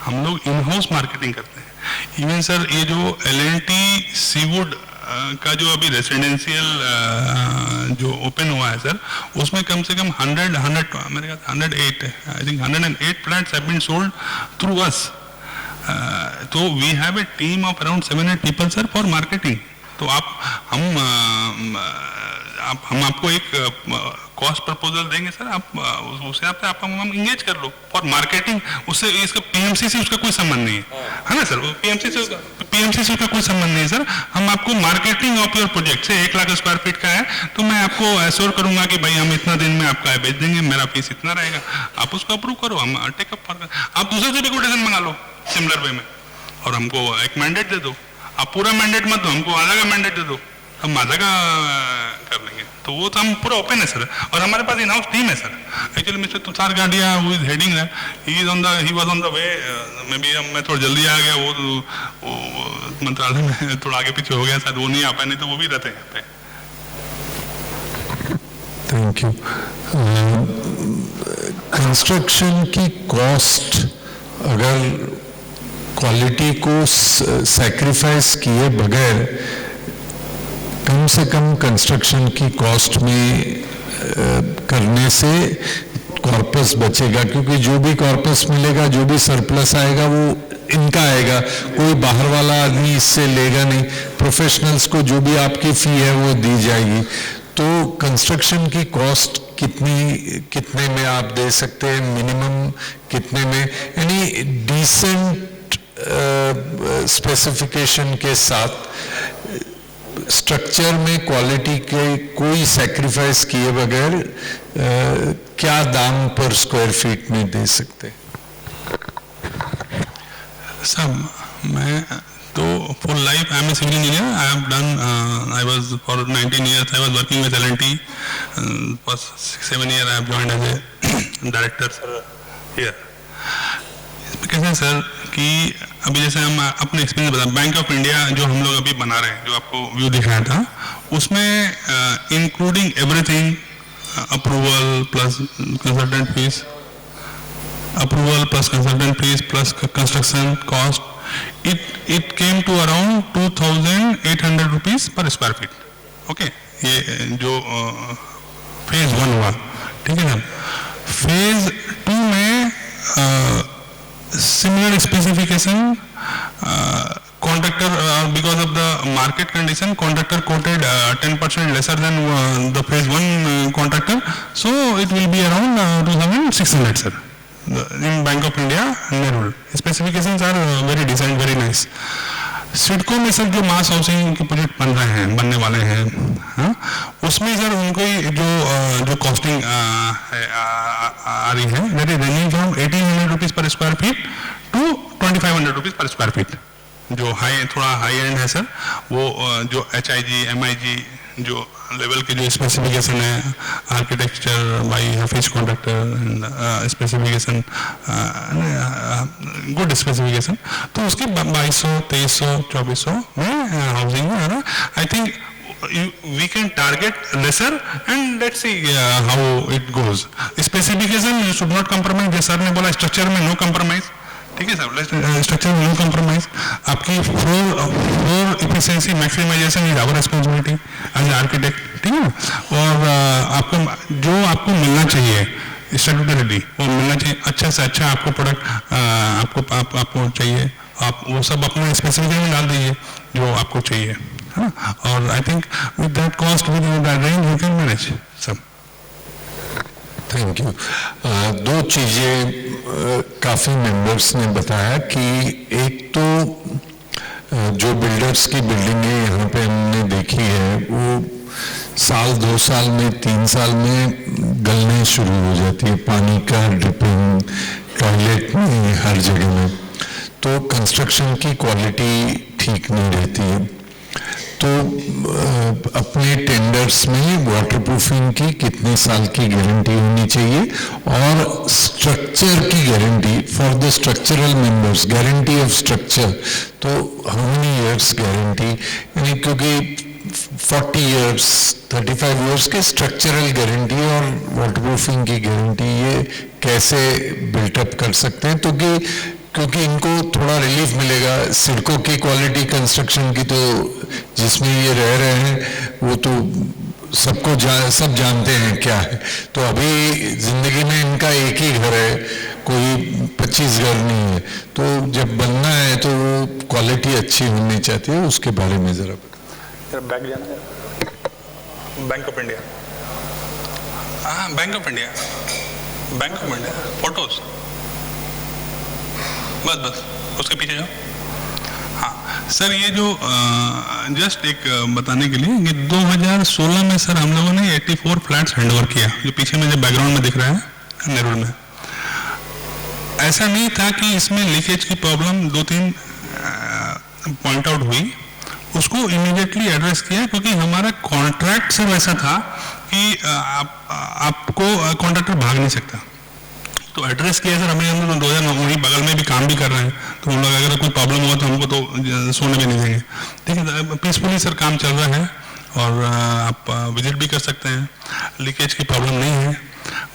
हम लोग इन हाउस मार्केटिंग करते हैं। इवन सर ये जो L&T सीवुड का जो अभी रेसिडेंशियल जो ओपन हुआ है सर, उसमें कम से कम 100 मेरे ख्याल 108 I think 108 flats have been sold through us. तो we have a team of around 7-8 people sir for marketing. तो हम आपको एक कॉस्ट प्रपोजल देंगे सर, आप उस हिसाब से आप हम इंगेज कर लो फॉर मार्केटिंग। उससे इसका पीएमसी से उसका कोई संबंध नहीं है ना सर, पीएमसी से उसका कोई संबंध नहीं है सर। हम आपको मार्केटिंग ऑफ योर प्रोजेक्ट से 1 लाख स्क्वायर फीट का है तो मैं आपको एश्योर करूंगा कि भाई हम इतना दिन में आपका बेच देंगे, मेरा फीस इतना रहेगा, आप उसको अप्रूव करो, हम टेकअप फॉर। आप दूसरे से भी कोटेशन मंगा लो सिमिलर वे में और हमको एक मैंडेट दे दो। आप पूरा मैंडेट मत दो, हमको आधा का मैंडेट दे दो, हम आधा का कर लेंगे। तो वो तो हम पूरा ओपन है सर, और हमारे पास इन हाउस टीम है सर। एक्चुअली मिस्टर तुषार गाडिया who is heading that, he was on the way, may be मैं थोड़ा जल्दी आ गया, वो मंत्रालय में थोड़ा आगे पीछे हो गया शायद, वो नहीं आ पाए, नहीं तो वो भी रहते हैं यहाँ पे। Thank you. कंस्ट्रक्शन की कॉस्ट अगर क्वालिटी को सैक्रिफाइस किए बगैर कम से कम कंस्ट्रक्शन की कॉस्ट में करने से कॉर्पस बचेगा, क्योंकि जो भी कॉर्पस मिलेगा, जो भी सरप्लस आएगा वो इनका आएगा, कोई बाहर वाला आदमी इससे लेगा नहीं। प्रोफेशनल्स को जो भी आपकी फी है वो दी जाएगी। तो कंस्ट्रक्शन की कॉस्ट कितने में आप दे सकते हैं, मिनिमम कितने में, यानी डिसेंट स्पेसिफिकेशन के साथ स्ट्रक्चर में क्वालिटी के कोई सैक्रिफाइस किए बगैर क्या दाम पर स्क्वायर फीट में दे सकते? सब मैं तो for life I am a civil engineer, I have done I was for 19 years I was working with L&T, for 6-7 years I have joined as a director sir here. इसमें कैसे sir कि अभी जैसे हम अपने एक्सपीरियंस बता, bank of India जो हम लोग अभी बना रहे हैं, जो आपको व्यू दिखाया था, उसमें including everything, approval plus consultant fees, approval plus consultant fees plus construction cost, it came to around 2,800 rupees per square feet. Okay, ये जो फेज 1 हुआ, ठीक है ना। फेज 2 में similar specification, contractor because of the market condition, contractor quoted 10% lesser than the phase 1 contractor, so it will be around 2,600 sir. In Bank of India, Nerul. Specifications are very decent, very nice. CIDCO में sir जो मास housing के project बन रहे हैं, बनने वाले हैं, हाँ, उसमें सर उनको जो कॉस्टिंग आ रही है, that is ranging from 1,800 rupees per square feet to 2,500 rupees per square feet. जो थोड़ा हाई एंड है सर, वो जो HIG, MIG जो लेवल के जो स्पेसिफिकेशन है, architecture by Hafiz contractor specification, good specification, तो उसके 2,200, 2,300, 2,400 में हाउसिंग में, I think we can target lesser and let's see how it goes. Specification you should not compromise. जैसे सर ने बोला स्ट्रक्चर में नो compromise, ठीक है सर, स्ट्रक्चर में नो compromise. आपकी floor efficiency maximisation is our responsibility as architect, ठीक है ना. और आपको मिलना चाहिए स्टैट्यूटरीली वो मिलना चाहिए, अच्छा से अच्छा आपको प्रोडक्ट आपको चाहिए, आप वो सब अपना स्पेसिफिकेशन में डाल दीजिए जो आपको चाहिए, है ना. और I think with that cost with that range you can manage सब. Thank you. दो चीज़ें काफ़ी मेंबर्स ने बताया कि एक तो जो बिल्डर्स की बिल्डिंगें यहाँ पे हमने देखी है वो साल 2 साल में 3 साल में गलने शुरू हो जाती है, पानी का ड्रिपिंग टॉयलेट में हर जगह में, तो कंस्ट्रक्शन की क्वालिटी ठीक नहीं रहती है. तो अपने टेंडर्स में वाटरप्रूफिंग की कितने साल की गारंटी होनी चाहिए और स्ट्रक्चर की guarantee for the structural members, guarantee of structure, तो हाउ मेनी इयर्स गारंटी, यानी क्योंकि 40 इयर्स 35 इयर्स की स्ट्रक्चरल गारंटी और वाटरप्रूफिंग की गारंटी ये कैसे बिल्टअप कर सकते हैं, तो क्योंकि इनको थोड़ा रिलीफ मिलेगा. सड़कों की क्वालिटी कंस्ट्रक्शन की तो जिसमें ये रह रहे हैं वो तो सब जानते हैं क्या है. तो अभी जिंदगी में इनका एक ही घर है, कोई 25 घर नहीं है, तो जब बनना है तो वो क्वालिटी अच्छी होनी चाहती है, उसके बारे में जरा बैंक जाना है, बैंक ऑफ इंडिया, हाँ bank of India, bank of India photos, बस उसके पीछे जाओ. हाँ सर, ये जो जस्ट एक बताने के लिए ये 2016 में सर हम लोगों ने 84 फ्लैट्स हैंडओवर किया, जो पीछे में जो बैकग्राउंड में दिख रहा है नेहरू में. ऐसा नहीं था कि इसमें लीकेज की प्रॉब्लम 2-3 पॉइंट आउट हुई, उसको इमीडिएटली एड्रेस किया क्योंकि हमारा कॉन्ट्रैक्ट सब ऐसा था कि आपको कॉन्ट्रैक्टर भाग नहीं सकता, तो एड्रेस किया सर. हम लोग 2009 वहीं बगल में भी काम भी कर रहे हैं, तो हम लोग अगर कोई प्रॉब्लम हुआ तो हमको तो सोने भी नहीं देंगे, ठीक है. पीसफुली सर काम चल रहा है और आप विजिट भी कर सकते हैं. लीकेज की प्रॉब्लम नहीं है,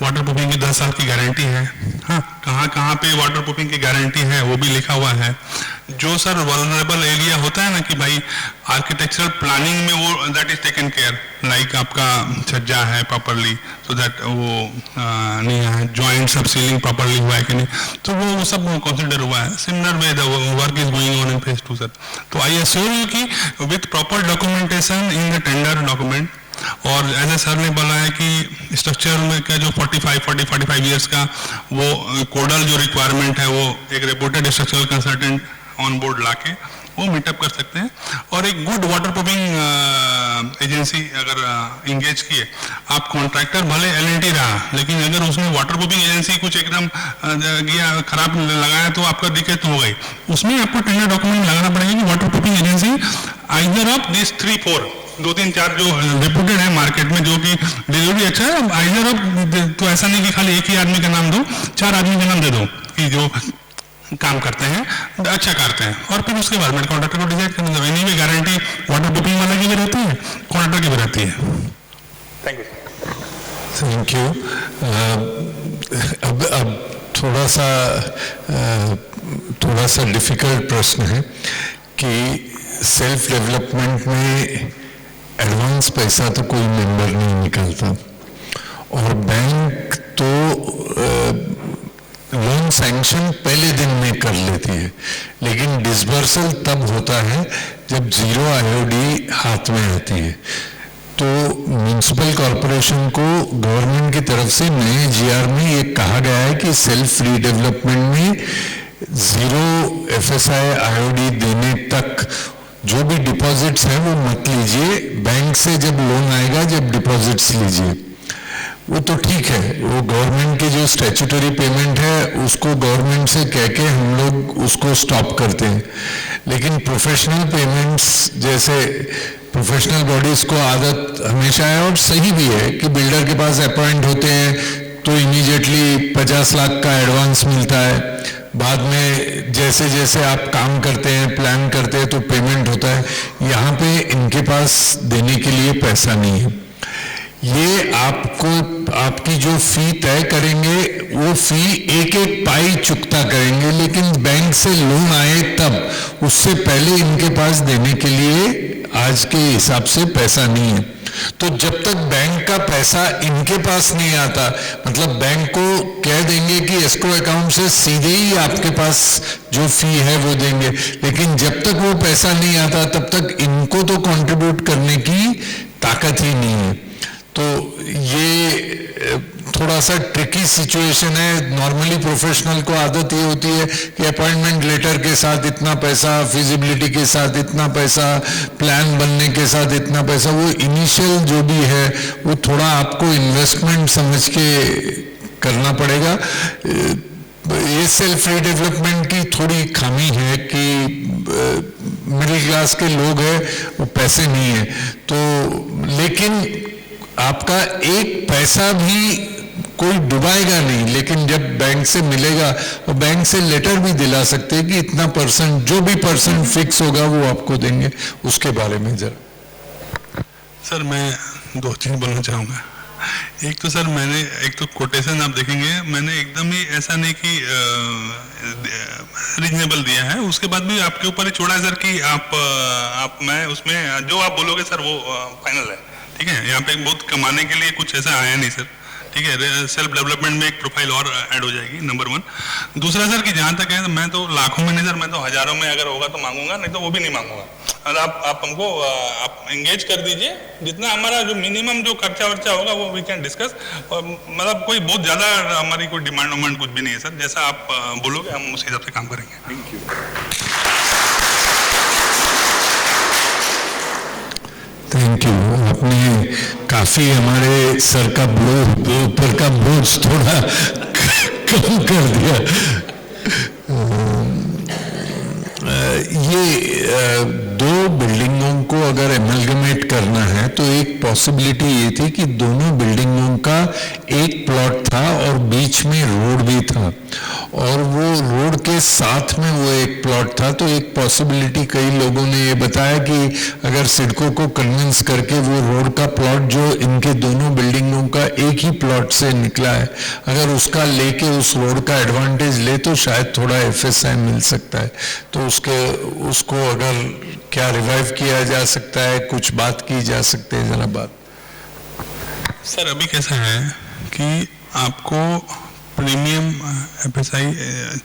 वाटर प्रूफिंग की 10 साल की गारंटी है. हाँ, कहाँ पे वाटर प्रूफिंग की गारंटी है वो भी लिखा हुआ है. जो सर वल्नरेबल एरिया होता है ना कि भाई आर्किटेक्चरल प्लानिंग में वो that is taken care, like आपका छज्जा है प्रॉपरली, सो दैट वो नहीं है, जॉइंट सब सीलिंग प्रॉपरली हुआ है कि नहीं, तो वो सब कंसिडर हुआ है. Similar way the work is going on in phase 2 sir. तो आई एश्योर यू कि with proper documentation in the tender document, और ऐसे सर ने बोला है कि स्ट्रक्चर में का जो 45 इयर्स का वो कोडल जो रिक्वायरमेंट है वो एक reported structural consultant on board लाके वो मीटअप कर सकते हैं. और एक गुड वाटर प्रूफिंग एजेंसी अगर इंगेज किए, आप कॉन्ट्रैक्टर भले L&T रहा, लेकिन अगर उसमें वाटर प्रूफिंग एजेंसी कुछ एकदम खराब लगाया तो आपका दिक्कत हो गई. उसमें आपको टेंडर डॉक्यूमेंट लगाना पड़ेगा कि water proofing agency either of this 3-4 2-3-4 जो रिपोर्टेड है मार्केट में जो कि डिलीवरी अच्छा है, आइदर ऑफ, तो ऐसा नहीं कि खाली एक ही आदमी का नाम दो, 4 आदमी का नाम दे दो कि जो काम करते हैं अच्छा करते हैं, और फिर उसके बाद में कॉन्ट्रैक्टर को डिसाइड करने दो. एनीवे गारंटी वाटर प्रूफिंग वाले की भी रहती है, कॉन्ट्रैक्टर की भी रहती है. Thank you. Thank you. अब थोड़ा सा डिफिकल्ट प्रश्न है कि सेल्फ डेवलपमेंट में एडवांस पैसा तो कोई मेंबर नहीं निकालता, और बैंक तो लोन सैंक्शन पहले दिन में कर लेती है, लेकिन डिसबर्सल तब होता है जब 0 IOD हाथ में आती है. तो म्यूनिसिपल कॉरपोरेशन को गवर्नमेंट की तरफ से नए GR में ये कहा गया है कि सेल्फ रीडेवलपमेंट में 0 FSI IOD देने तक जो भी डिपॉजिट्स हैं वो मत लीजिए, बैंक से जब लोन आएगा जब डिपॉजिट्स लीजिए. वो तो ठीक है, वो गवर्नमेंट की जो स्टैट्यूटरी पेमेंट है उसको गवर्नमेंट से कह के हम लोग उसको स्टॉप करते हैं, लेकिन प्रोफेशनल पेमेंट्स जैसे प्रोफेशनल बॉडीज को आदत हमेशा है, और सही भी है कि बिल्डर के पास अपॉइंट होते हैं तो इमीडिएटली 50 लाख का एडवांस मिलता है, बाद में जैसे जैसे आप काम करते हैं, प्लान करते हैं तो पेमेंट होता है। यहाँ पे इनके पास देने के लिए पैसा नहीं है। ये आपको आपकी जो फी तय करेंगे वो फी एक एक पाई चुकता करेंगे, लेकिन बैंक से लोन आए तब, उससे पहले इनके पास देने के लिए आज के हिसाब से पैसा नहीं है। तो जब तक बैंक का पैसा इनके पास नहीं आता, मतलब बैंक को कह देंगे कि एस्क्रो अकाउंट से सीधे ही आपके पास जो फी है वो देंगे, लेकिन जब तक वो पैसा नहीं आता तब तक इनको तो कंट्रीब्यूट करने की ताकत ही नहीं है। तो ये थोड़ा सा ट्रिकी सिचुएशन है। नॉर्मली प्रोफेशनल को आदत ये होती है कि अपॉइंटमेंट लेटर के साथ इतना पैसा, फिजिबिलिटी के साथ इतना पैसा, प्लान बनने के साथ इतना पैसा, वो इनिशियल जो भी है वो थोड़ा आपको इन्वेस्टमेंट समझ के करना पड़ेगा। ये सेल्फ रीडेवलपमेंट की थोड़ी खामी है कि मिडिल क्लास के लोग हैं, वो पैसे नहीं है तो, लेकिन आपका एक पैसा भी कोई डुबाएगा नहीं, लेकिन जब बैंक से मिलेगा और बैंक से लेटर भी दिला सकते हैं कि इतना परसेंट, जो भी परसेंट फिक्स होगा वो आपको देंगे। उसके बारे में जरा। सर मैं दो चीज बोलना चाहूँगा। एक तो सर मैंने, एक तो कोटेशन आप देखेंगे मैंने एकदम ही ऐसा नहीं कि रीजनेबल दिया है, उसके बाद भी आपके ऊपर ही छोड़ा है सर कि आप मैं उसमें जो आप बोलोगे सर वो फाइनल है, ठीक है। यहाँ पे बहुत कमाने के लिए कुछ ऐसा आया नहीं सर, ठीक है। सेल्फ डेवलपमेंट में एक प्रोफाइल और ऐड हो जाएगी, नंबर 1। दूसरा सर कि जहाँ तक है मैं तो लाखों में नहीं सर, मैं तो हजारों में अगर होगा तो मांगूंगा, नहीं तो वो भी नहीं मांगूंगा। और आप हमको आप एंगेज कर दीजिए, जितना हमारा जो मिनिमम जो खर्चा वर्चा होगा वो वी कैन डिस्कस। और मतलब कोई बहुत ज़्यादा हमारी कोई डिमांड वमांड कुछ भी नहीं है सर, जैसा आप बोलोगे हम उस हिसाब से काम करेंगे। Thank you. Thank you. आपने काफी हमारे सर का ऊपर का बोझ थोड़ा कम कर दिया। ये दो बिल्डिंगों को अगर एमलगमेट करना है तो एक पॉसिबिलिटी ये थी कि दोनों बिल्डिंगों का एक प्लॉट था और बीच में रोड भी था, और वो रोड के साथ में वो एक प्लॉट था। तो एक पॉसिबिलिटी कई लोगों ने ये बताया कि अगर सिडको को कन्विंस करके वो रोड का प्लॉट जो इनके दोनों बिल्डिंगों का एक ही प्लॉट से निकला है, अगर उसका लेके उस रोड का एडवांटेज ले तो शायद थोड़ा एफएसआई मिल सकता है। तो उसको अगर क्या रिवाइव किया जा सकता है, कुछ बात की जा सकती है, जरा बात। सर अभी कैसा है कि आपको प्रीमियम एफएसआई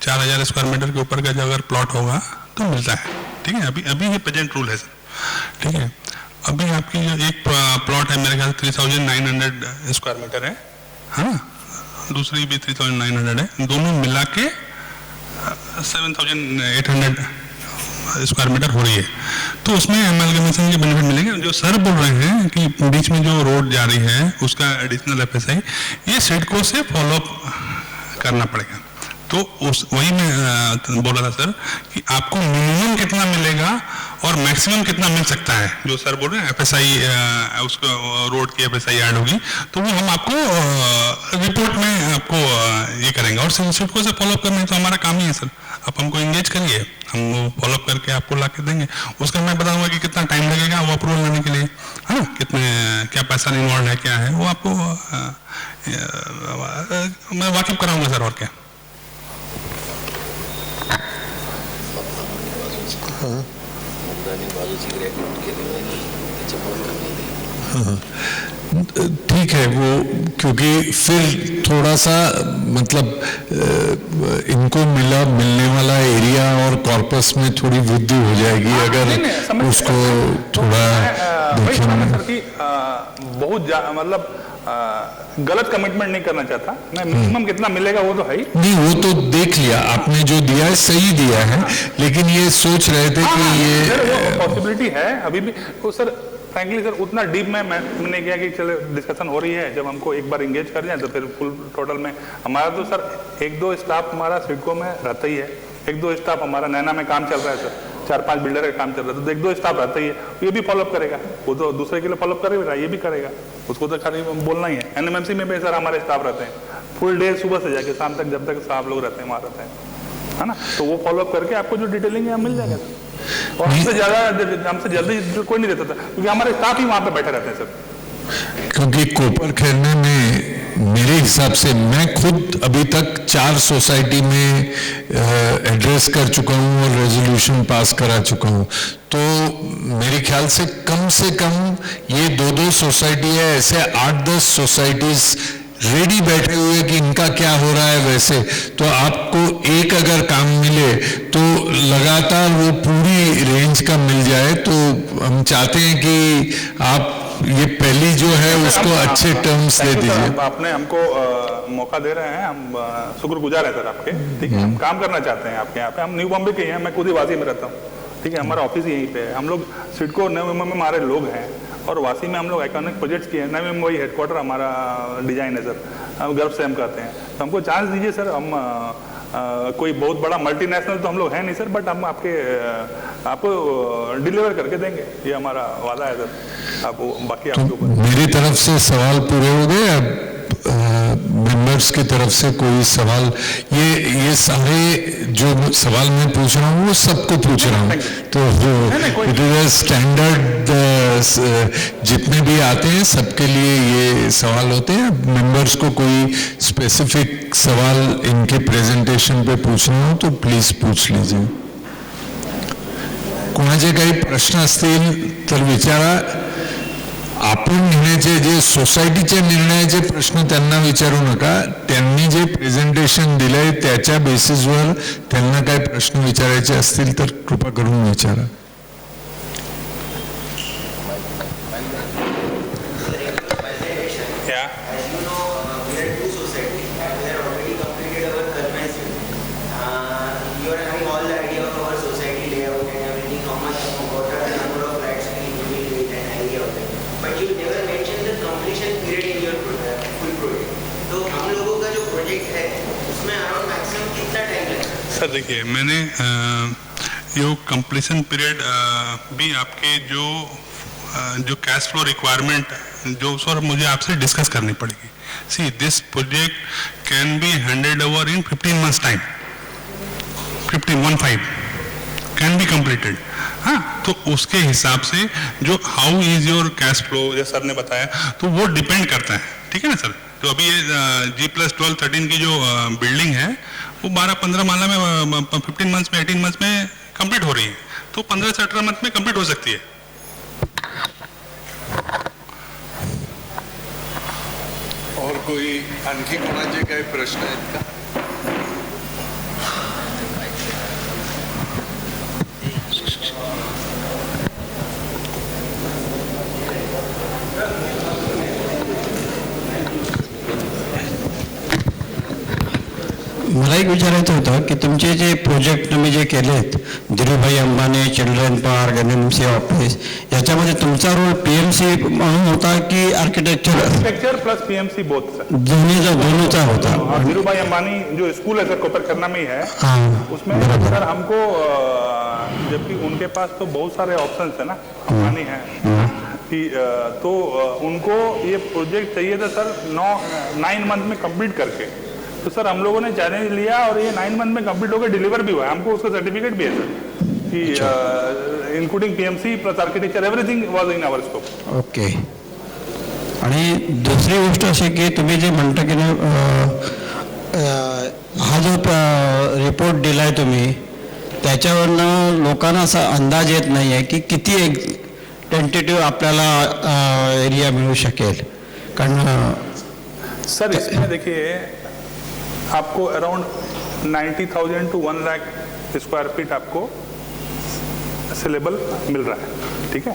4000 स्क्वायर मीटर के ऊपर का जो अगर प्लॉट होगा तो मिलता है, ठीक है। अभी ये प्रेजेंट रूल है सर, ठीक है। अभी आपकी जो एक प्लॉट है मेरे ख्याल 3900 स्क्वायर मीटर है ना, दूसरी भी 3900 है, दोनों मिला के 7800 स्क्वायर मीटर हो रही है। तो उसमें एमलगमेशन के बेनिफिट मिलेंगे। जो सर बोल रहे हैं कि बीच में जो रोड जा रही है उसका एडिशनल एफएसआई, ये सिडको से फॉलोअप करना पड़ेगा। तो वही मैं बोला था सर कि आपको मिनिमम कितना मिलेगा और मैक्सिमम कितना मिल सकता है, जो सर बोल रहे हैं एफएसआई, उसको रोड की एफएसआई ऐड होगी तो वो हम आपको रिपोर्ट में आपको ये करेंगे। और सिडको से फॉलोअप करना तो हमारा काम ही है सर, आप हमको इंगेज करिए, हम वो फॉलोअप करके आपको ला के देंगे। उसका मैं बताऊंगा कि कितना टाइम लगेगा वो अप्रूवल लेने के लिए, है ना, कितने क्या पैसा इन्वॉल्व है, क्या है वो आपको मैं वाकिफ कराऊंगा सर। और क्या ठीक है वो, क्योंकि फिर थोड़ा सा मतलब इनको मिलने वाला एरिया और कॉर्पस में थोड़ी वृद्धि हो जाएगी अगर उसको थोड़ा देखेंगे। बहुत मतलब गलत कमिटमेंट नहीं करना चाहता मैं, मिनिमम कितना मिलेगा वो तो है ही नहीं, वो तो देख लिया आपने, जो दिया है सही दिया है, लेकिन ये सोच रहे थे कि ये पॉसिबिलिटी है अभी भी। तो सर फ्रैंकली सर उतना डीप में मैंने किया कि चलो डिस्कशन हो रही है, जब हमको एक बार इंगेज कर जाए तो फिर फुल टोटल में हमारा तो सर 1-2 स्टाफ हमारा सिडको में रहता ही है, 1-2 स्टाफ हमारा नैना में काम चल रहा है सर, 4-5 बिल्डर का काम चल रहा है, तो 1-2 स्टाफ रहता ही है, ये भी फॉलोअप करेगा, वो तो दूसरे के लिए फॉलोअप करेगा, ये भी करेगा, उसको तो खाली बोलना ही है। एनएमएमसी में भी सर हमारे स्टाफ रहते हैं फुल डे, सुबह से जाके शाम तक, जब तक साहब लोग रहते हैं वहाँ रहते हैं। है ना, तो वो फॉलो अप करके आपको जो डिटेलिंग है हम मिल जाएगा सर। और हमसे जल्दी कोई नहीं देता था, क्योंकि हमारे स्टाफ ही वहाँ पे बैठे रहते हैं सर। क्योंकि कोपरखैरणे में मेरे हिसाब से मैं खुद अभी तक 4 सोसाइटी में एड्रेस कर चुका हूँ और रेजोल्यूशन पास करा चुका हूँ, तो मेरे ख्याल से कम ये 2-2 सोसाइटी है, ऐसे 8-10 सोसाइटीज रेडी बैठे हुए कि इनका क्या हो रहा है वैसे। तो आपको एक अगर काम मिले तो लगातार वो पूरी रेंज का मिल जाए, तो हम चाहते हैं कि आप ये पहली जो है उसको अच्छे टर्म्स दे दीजिए। आपने हमको मौका दे रहे हैं, हम शुक्रगुजार हैं सर आपके, ठीक है। हम काम करना चाहते हैं आपके यहाँ पे। हम न्यू बॉम्बे के हैं, मैं खुद ही वासी में रहता हूँ, ठीक है। हमारा ऑफिस यहीं पे है। हम लोग सिडको नवी मुंबई में हमारे लोग हैं, और वासी में हम लोग आइकॉनिक प्रोजेक्ट्स किए हैं। नवी मुंबई हेडक्वार्टर हमारा डिजाइन है सर, हम गर्व से हम कहते हैं। तो हमको चांस दीजिए सर। हम कोई बहुत बड़ा मल्टीनेशनल तो हम लोग हैं नहीं सर, बट हम आपको डिलीवर करके देंगे, ये हमारा वादा है सर। आप बाकी आपके ऊपर। मेरी तरफ से सवाल पूरे हो गए। अब मेंबर्स की तरफ से कोई सवाल, ये सारे जो सवाल मैं पूछ रहा हूँ वो सबको पूछ रहा हूँ, तो इट इज स्टैंडर्ड, जितने भी आते हैं सबके लिए ये सवाल होते हैं। मेंबर्स को कोई स्पेसिफिक सवाल इनके प्रेजेंटेशन पे पूछना हो तो प्लीज पूछ लीजिए। कोणाचे काही प्रश्न असतील तर विचारा। आपण घेण्याचे जे सोसायटीच्या निर्णयाचे प्रश्न त्यांना विचारू नका, त्यांनी जे प्रेझेंटेशन दिलंय त्याच्या बेसिसवर त्यांना काही प्रश्न विचारायचे असतील तर कृपा करून विचारा। सर देखिए, मैंने ये कंप्लीशन पीरियड भी आपके जो कैश फ्लो रिक्वायरमेंट जो सर मुझे आपसे डिस्कस करनी पड़ेगी। See this project can be handed over in 15 months time, 15 can be completed. हाँ, तो उसके हिसाब से जो how is your cash flow, जैसे सर ने बताया, तो वो डिपेंड करता है, ठीक है ना सर। तो अभी ये G+12 13 की जो बिल्डिंग है वो 12-15 माला में 15 months में 18 months में कंप्लीट हो रही है, तो 15 से 18 मंथ में कंप्लीट हो सकती है। और कोई आणखी कोणाचे काही प्रश्न आहेत का? मला एक विचारायचं होतं की तुमचे जे प्रोजेक्ट तुम्ही जे केलेत, Dhirubhai Ambani children park, NMC office, याच्यामध्ये तुमचा रोल PMC म्हणून होता की architecture plus PMC both sir? दोनोंचा होता। धीरूभाई अंबानी जो स्कूल है सर कोपरखैरना में ही है, उसमें सर हमको, जबकि उनके पास तो बहुत सारे ऑप्शंस है ना, अंबानी है कि तो उनको ये प्रोजेक्ट चाहिए था सर 9 month में कंप्लीट करके। तो सर हम लोगों ने चैलेंज लिया और ये 9 month में कंप्लीट होकर डिलीवर भी हुआ है। हमको उसका सर्टिफिकेट भी है सर कि including PMC plus architecture everything was in our scope. Okay. आणि दुसरी गोष्ट अशी की तुम्ही जे म्हणता की हा जो रिपोर्ट दिलाय तुम्ही, त्याच्यावरनं लोकांना असा अंदाज येत नाही आहे की किती टेंटेटिव्ह आपल्याला एरिया मिळू शकेल। कारण सर इसमें देखिए आपको around 90,000 to 1 lakh square feet आपको सेलेबल मिल रहा है, ठीक है।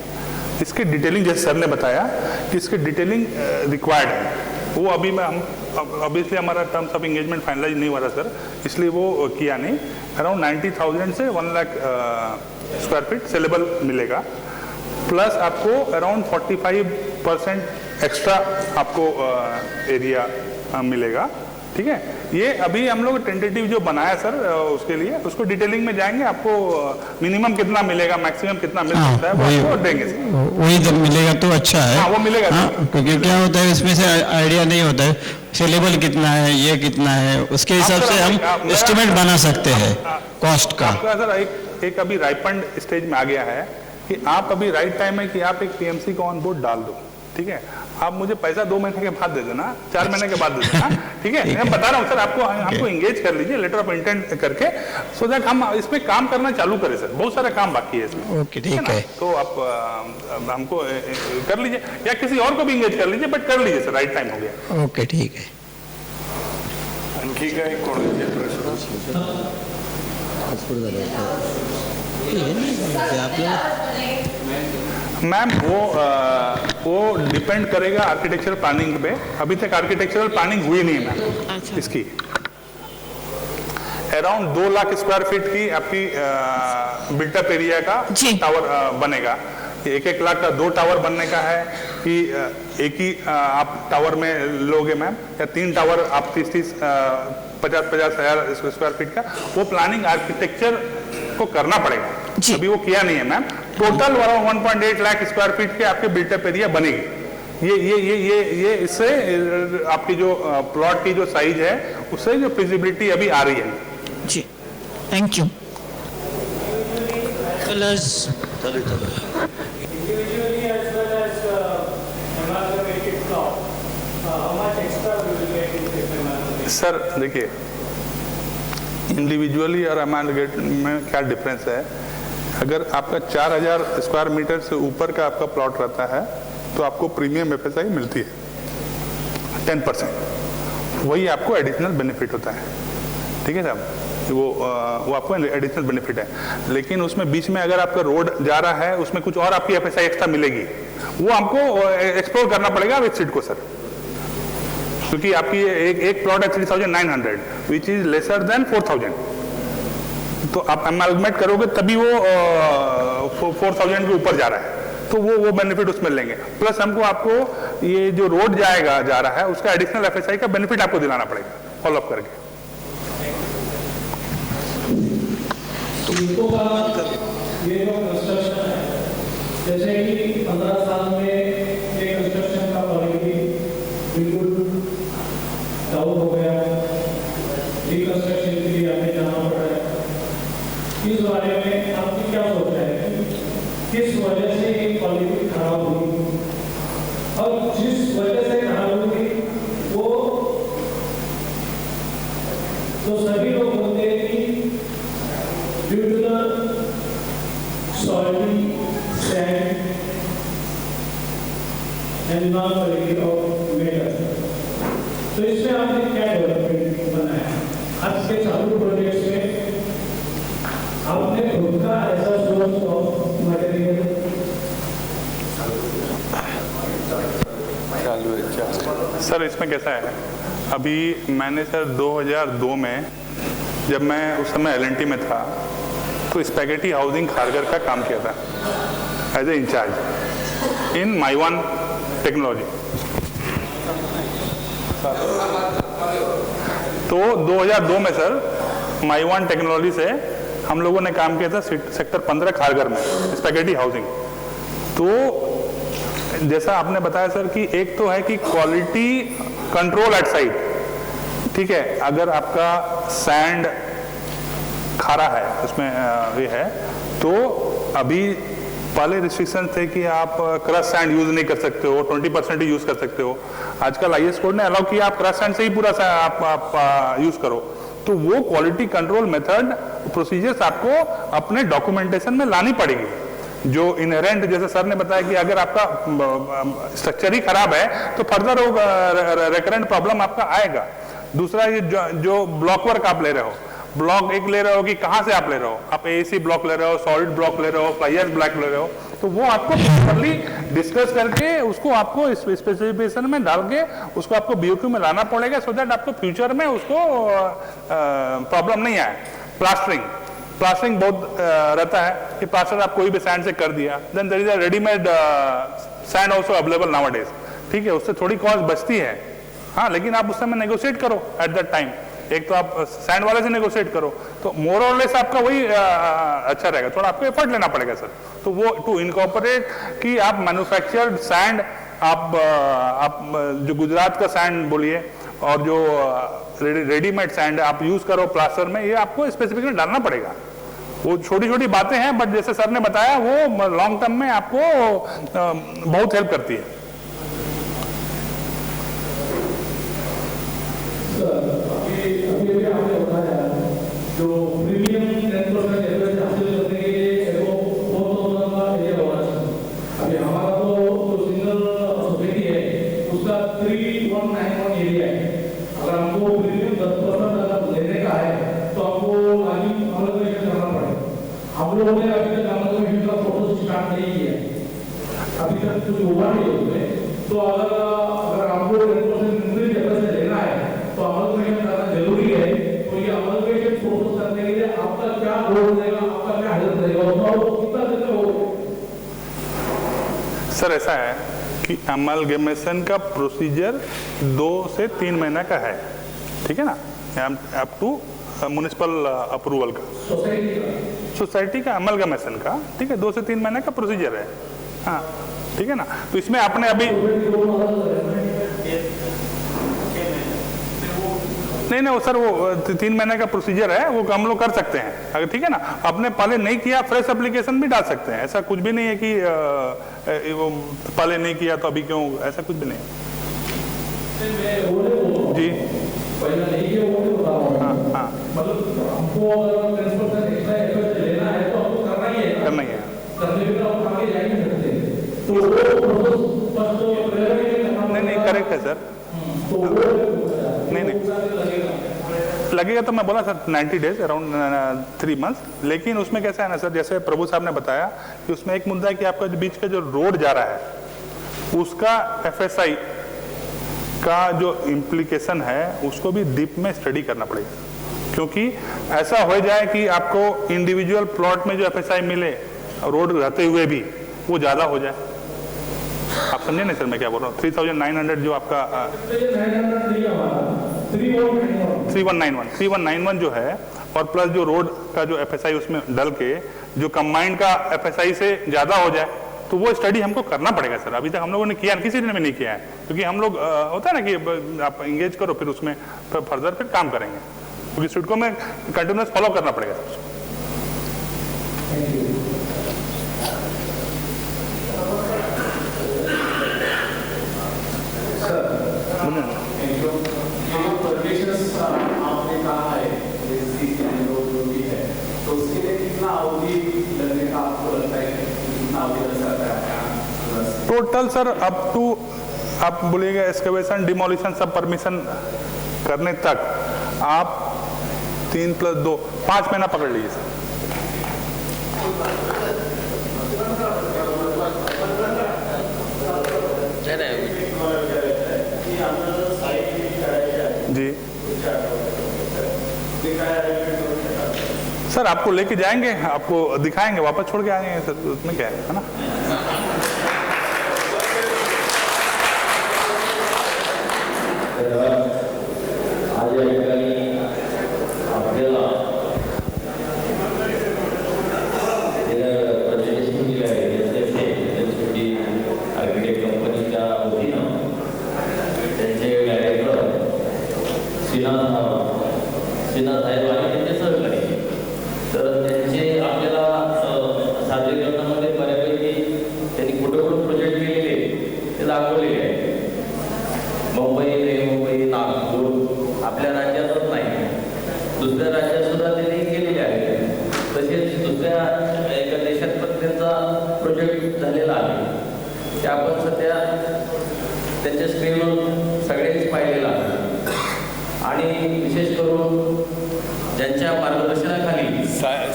इसकी डिटेलिंग जैसे सर ने बताया कि इसकी डिटेलिंग रिक्वायर्ड है, वो अभी हम ऑब्वियसली हमारा टर्म्स ऑफ एंगेजमेंट फाइनलाइज नहीं हुआ था सर, इसलिए वो किया नहीं। अराउंड 90,000 से 1 lakh स्क्वायर फीट सेलेबल मिलेगा, प्लस आपको अराउंड 45% एक्स्ट्रा आपको एरिया मिलेगा ठीक है। ये अभी हम लोग टेंटेटिव जो बनाया सर उसके लिए, उसको डिटेलिंग में जाएंगे, आपको मिनिमम कितना मिलेगा, मैक्सिमम कितना मिल सकता है वो आपको देंगे सर। वही जब मिलेगा तो अच्छा है। हाँ वो मिलेगा हाँ, क्योंकि क्या होता है इसमें से आइडिया नहीं होता है सेलेबल कितना है, ये कितना है, उसके हिसाब से हम एस्टिमेट बना सकते हैं कॉस्ट का। आपका सर एक अभी राइपंड स्टेज में आ गया है कि आप अभी राइट टाइम है कि आप एक पीएमसी को ऑन बोर्ड डाल दो, ठीक है। आप मुझे पैसा 2 महीने के बाद दे देना, 4 महीने के बाद दे देना, ठीक है। मैं बता रहा हूँ सर, आपको एंगेज कर लीजिए लेटर ऑफ इंटेंट करके, सो दैट हम इसमें काम करना चालू करें सर। बहुत सारा काम बाकी है इसमें। ओके ठीक है। तो आप हमको कर लीजिए या किसी और को भी एंगेज कर लीजिए, बट कर लीजिए सर, राइट टाइम हो गया। ओके ठीक है। आणखी काय कोणाचे प्रश्न? मैम वो डिपेंड करेगा आर्किटेक्चरल प्लानिंग पे। अभी तक आर्किटेक्चरल प्लानिंग हुई नहीं है मैम। अच्छा। इसकी अराउंड 2 लाख स्क्वायर फीट की आपकी बिल्टअप एरिया का जी। टावर बनेगा। 1-1 लाख का 2 टावर बनने का है कि एक ही आप टावर में लोगे मैम, या 3 टावर आप 30-30 50-50 हज़ार स्क्वायर फीट का, वो प्लानिंग आर्किटेक्चर को करना पड़ेगा। जी। अभी वो किया नहीं है ma'am. Total 1.8 lakh square feet के आपके बिल्टअप एरिया बनेगी। ये इससे आपकी जो प्लॉट की जो साइज है उससे जो फिजिबिलिटी अभी आ रही है। जी, thank you. Colours Individually as well as amalgamated plot, how much extra we will get in this amalgamated? Sir देखिए, इंडिविजुअली और अमालगेट में क्या डिफरेंस है। अगर आपका 4000 स्क्वायर मीटर से ऊपर का आपका प्लॉट रहता है तो आपको प्रीमियम एफएसआई मिलती है 10%। वही आपको एडिशनल बेनिफिट होता है, ठीक है साहब। वो आपको एडिशनल बेनिफिट है। लेकिन उसमें बीच में अगर आपका रोड जा रहा है उसमें कुछ और आपकी एफएसआई एक्स्ट्रा मिलेगी, वो आपको एक्सप्लोर करना पड़ेगा विद सीट को सर। क्योंकि आपकी एक प्लॉट है 3900 विच इज लेसर देन 4000, तो आप अमालगमेट करोगे तभी वो 4000 के ऊपर जा रहा है, तो वो बेनिफिट उसमें लेंगे। प्लस हमको आपको ये जो रोड जा रहा है उसका एडिशनल एफएसआई का बेनिफिट आपको दिलाना पड़ेगा फॉलो अप करके। इनको का ये जो कंस्ट्रक्शन है, जैसे कि 15 साल में ये कंस्ट्रक्शन का क्वालिटी बिल्कुल डाउन हो गया, रिकंस्ट्रक्शन के लिए हमें जाना पड़ रहा है। इस बारे में आपकी क्या सोच है कि किस वजह से ये क्वालिटी खराब हुई, और जिस वजह से खराब हुई वो तो सभी लोग बोलते हैं कि due to the salty sand and non-quality of metal. तो इसमें आपने क्या डेवलपमेंट बनाया? आज के चालू प्रोजेक्ट्स में आपने खुद का ऐसा सोर्स ऑफ मटेरियल सर इसमें कैसा है, अभी मैंने सर 2002 में जब मैं उस समय LNT में था तो स्पैगेटी हाउसिंग खारगर का काम किया था एज ए इंचार्ज इन माइवान टेक्नोलॉजी। तो 2002 में सर माइवान टेक्नोलॉजी से हम लोगों ने काम किया था सेक्टर 15 खारगर में स्पैगेटी हाउसिंग। तो जैसा आपने बताया सर कि एक तो है कि क्वालिटी कंट्रोल एट साइट, ठीक है। अगर आपका सैंड खारा है उसमें ये है, तो अभी पहले रिस्ट्रिक्शन थे कि आप क्रश सैंड यूज नहीं कर सकते हो, 20% ही यूज कर सकते हो। आजकल IS कोड ने अलाउ किया आप क्रश सैंड से ही पूरा आप यूज करो। तो वो क्वालिटी कंट्रोल मेथड प्रोसीजर्स आपको अपने डॉक्यूमेंटेशन में लानी पड़ेगी। जो इनहेरेंट, जैसे सर ने बताया कि अगर आपका स्ट्रक्चर ही खराब है तो फर्दर रिकरेंट प्रॉब्लम आपका आएगा। दूसरा ये जो ब्लॉक वर्क आप ले रहे हो, ब्लॉक एक ले रहे हो कि कहाँ से आप ले रहे हो, आप AAC ब्लॉक ले रहे हो, सॉलिड ब्लॉक ले रहे हो, फ्लाइयर्स ब्लॉक ले रहे हो, तो वो आपको प्रॉपर्ली डिस्कस करके उसको आपको स्पेसिफिकेशन में डाल के उसको आपको BOQ में लाना पड़ेगा, सो दैट आपको फ्यूचर में उसको प्रॉब्लम नहीं आए। प्लास्टरिंग बहुत रहता है कि प्लास्टर आप कोई भी सैंड से कर दिया, then there is a readymade sand also available nowadays, ठीक है। उससे थोड़ी कॉस्ट बचती है, हाँ, लेकिन आप उस समय नेगोशिएट करो एट दैट टाइम। एक तो आप सैंड वाले से नेगोशिएट करो, तो मोर और लेस आपका वही अच्छा रहेगा। थोड़ा आपको एफर्ट लेना पड़ेगा सर। तो वो टू इनकॉर्पोरेट कि आप मैन्युफैक्चर्ड सैंड, आप जो गुजरात का सैंड बोलिए और जो रेडीमेड सैंड आप यूज करो प्लास्टर में, ये आपको स्पेसिफिकली डालना पड़ेगा। वो छोटी छोटी बातें हैं, बट जैसे सर ने बताया वो लॉन्ग टर्म में आपको बहुत हेल्प करती है। अभी आपने बताया जो प्रीमियम 10% एवरेज हासिल करने के लिए वो बहुत का एरिया होना चाहिए। अभी हमारा तो सिंगल सोसाइटी है उसका 3191 एरिया है। अगर हमको प्रीमियम 10% अगर लेने का है तो हमको आगे अमलकमेशन करना पड़ेगा। हम लोगों ने अभी तक अमलकमेशन का प्रोसेस स्टार्ट नहीं किया, अभी तक कुछ हुआ नहीं उसमें। तो अगर हमको 10% इंक्रीज एवरेज लेना है तो अमलकमेशन करना जरूरी है। तो ये अमलकमेशन प्रोसेस करने के लिए आपका क्या रोल रहेगा, आपका क्या हेल्प रहेगा, और कितना दिन में होगा? सर ऐसा है कि अमलगमेशन का प्रोसीजर 2 से 3 महीना का है, ठीक है ना, अप टू म्युनिसिपल अप्रूवल का, सोसाइटी का अमलगमेशन का, ठीक है, 2 से 3 महीने का प्रोसीजर है। हाँ, ठीक है ना। तो इसमें आपने अभी नहीं सर, वो 3 महीने का प्रोसीजर है, वो हम लोग कर सकते हैं अगर, ठीक है ना। आपने पहले नहीं किया, फ्रेश एप्लीकेशन भी डाल सकते हैं। ऐसा कुछ भी नहीं है कि वो पहले नहीं किया तो अभी क्यों, ऐसा कुछ भी नहीं जी। हाँ, मतलब हमको अगर 10% एक्स्ट्रा एफर्ट लेना है तो हमको करना ही है, करना ही है। करने के बाद हम आगे जा नहीं सकते। तो नहीं करेक्ट है सर। नहीं लगेगा तो मैं बोला सर 90 डेज, अराउंड 3 मंथ्स। लेकिन उसमें कैसा है ना सर, जैसे प्रभु साहब ने बताया कि उसमें एक मुद्दा है कि आपका जो बीच का जो रोड जा रहा है उसका FSI का जो इम्प्लीकेशन है उसको भी डीप में स्टडी करना पड़ेगा। क्योंकि ऐसा हो जाए कि आपको इंडिविजुअल प्लॉट में जो FSI मिले रोड रहते हुए भी वो ज़्यादा हो जाए। आप समझे नहीं सर मैं क्या बोल रहा हूँ? 3900 जो आपका 3191 जो है, और प्लस जो रोड का जो FSI उसमें डल के जो कंबाइंड का FSI से ज़्यादा हो जाए, तो वो स्टडी हमको करना पड़ेगा सर। अभी तक हम लोगों ने किया, किसी ने भी नहीं किया है। क्योंकि हम लोग होता है ना कि आप इंगेज करो फिर उसमें फर्दर फिर काम करेंगे, क्योंकि सिडको में कंटिन्यूस फॉलो करना पड़ेगा सर। आपने कहा है तो उसके लिए कितना अवधि लगने का आपको लगता है, कितना अवधि लग सकता है टोटल सर? अप टू आप बोलिएगा एक्सकवेशन, डिमोलिशन सब परमिशन करने तक आप 3 + 2 5 महीना पकड़ लीजिए सर। जी सर, आपको लेके जाएंगे, आपको दिखाएंगे, वापस छोड़ के आएंगे सर, उसमें क्या है ना।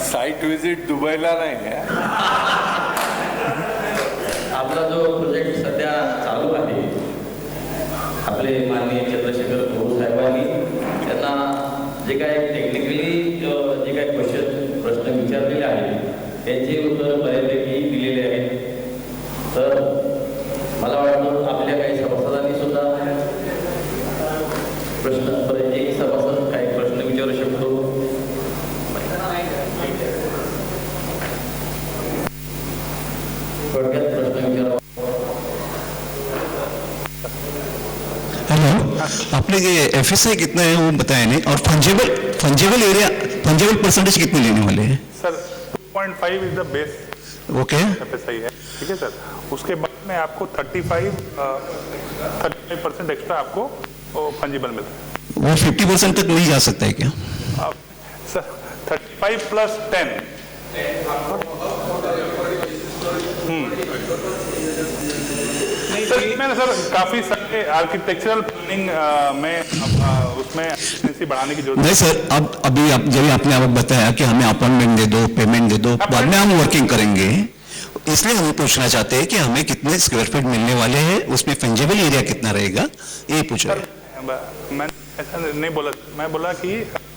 साइट विजिट दुबईला नाही आहे. आपला जो प्रोजेक्ट सध्या चालू आहे, आपले माननीय चंद्रशेखर प्रभू साहेबांनी त्यांना जे काय टेक्निकली जे काय प्रश्न विचारलेले आहेत त्यांचे उत्तर बऱ्यापैकी दिलेले आहेत. तर मला वाटतं आपल्या काही सभासदांनी सुद्धा आपने ये FSI कितना है वो बताया नहीं, और फंजेबल एरिया, फंजेबल परसेंटेज कितने लेने वाले हैं? Sir 2.5 is the base okay, FSI है, ठीक है सर। उसके बाद में आपको 35% एक्स्ट्रा आपको फंजिबल मिलता है। वो 50% तक नहीं जा सकता है क्या? सर 35 प्लस 10 सर, मैंने सर काफी सारे आर्किटेक्चरल प्लानिंग में उसमें एफिशिएंसी बढ़ाने की जरूरत नहीं सर, अब अभी जब आपने अब बताया कि हमें अपॉइंटमेंट दे दो, पेमेंट दे दो, बाद में हम वर्किंग करेंगे, इसलिए हम पूछना चाहते हैं कि हमें कितने स्क्वायर फीट मिलने वाले हैं, उसमें फंजेबल एरिया कितना रहेगा, ये पूछ रहे हैं। मैं ऐसा नहीं बोला, मैं बोला कि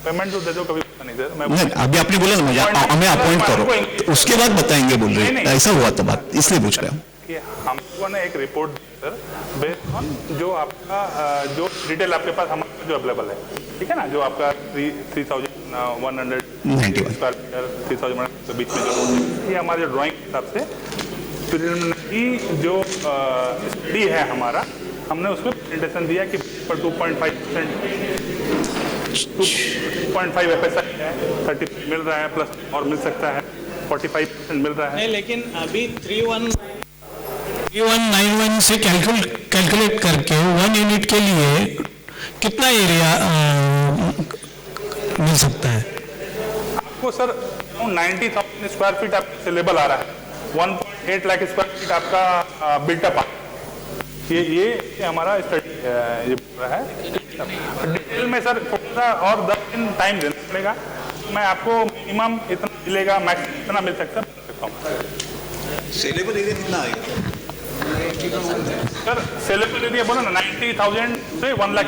पेमेंट तो दे दो, कभी पता नहीं सर। नहीं, अभी आपने बोला ना मुझे हमें अपॉइंट करो, तो उसके बाद बताएंगे बोल रहे हैं, ऐसा हुआ था बात, इसलिए पूछ रहा हूँ कि हम लोगों ने एक report the sir, based on जो आपका जो डिटेल आपके पास हमारे जो अवेलेबल है, ठीक है ना, जो आपका 3,191 स्क्वायर मीटर 3,000 के बीच में जो, ये हमारे ड्राइंग के हिसाब से प्रिलिमिनरी जो स्टडी है हमारा, हमने उसमें प्रेजेंटेशन दिया कि 2.5 FSI है, 30 मिल रहा है, प्लस और मिल सकता है, 45% मिल रहा है। नहीं, लेकिन अभी 3191 से कैलकुलेट करके 1 यूनिट के लिए कितना एरिया मिल सकता है? आपको सर 90,000 स्क्वायर फीट आपको अवेलेबल आ रहा है, 1.8 लाख स्क्वायर फीट आपका बिल्टअप आ, ये हमारा स्टडी ये बोल रहा है। डिटेल में सर थोड़ा और 10 दिन टाइम देना पड़ेगा, मैं आपको मिनिमम इतना मिलेगा, मैक्सिमम इतना मिल सकता है। सेलेबल एरिया कितना आएगा सर सेलेबल एरिया बोला ना 90,000 से 1 लाख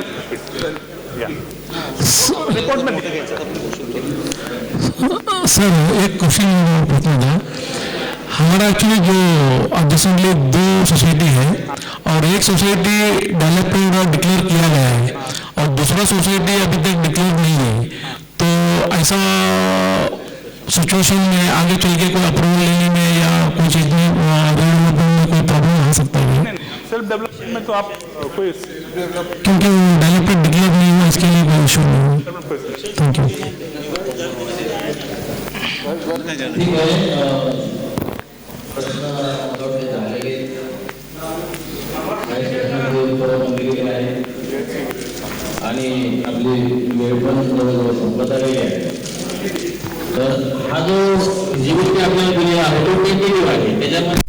रिपोर्ट में दिखेगा सर। एक क्वेश्चन पूछना था, हमारा एक्चुअली जो रिसेंटली 2 सोसाइटी है और एक सोसाइटी डेवलपमेंट और डिक्लेयर किया गया है और दूसरा सोसाइटी अभी तक डिक्लेयर नहीं है, तो ऐसा सिचुएशन में आगे चल के कोई अप्रूवल लेने में या कोई चीज़ में डेवलपमेंट में कोई प्रॉब्लम आ सकता है? सेल्फ डेवलपमेंट में तो आप कोई क्योंकि डेवलपमेंट डिक्लेयर नहीं हुआ, इसके लिए कोई इशू नहीं है। Thank you. ठीक आहे, प्रश्न झालेले काही प्रश्नांची उत्तरं पण दिलेली आहेत आणि आपली वेळ पण जवळजवळ संपत आलेली आहे। तर हा जो जीवित आपल्याला दिलेला आहे तो टेंटेटिव्ह आहे, त्याच्यामध्ये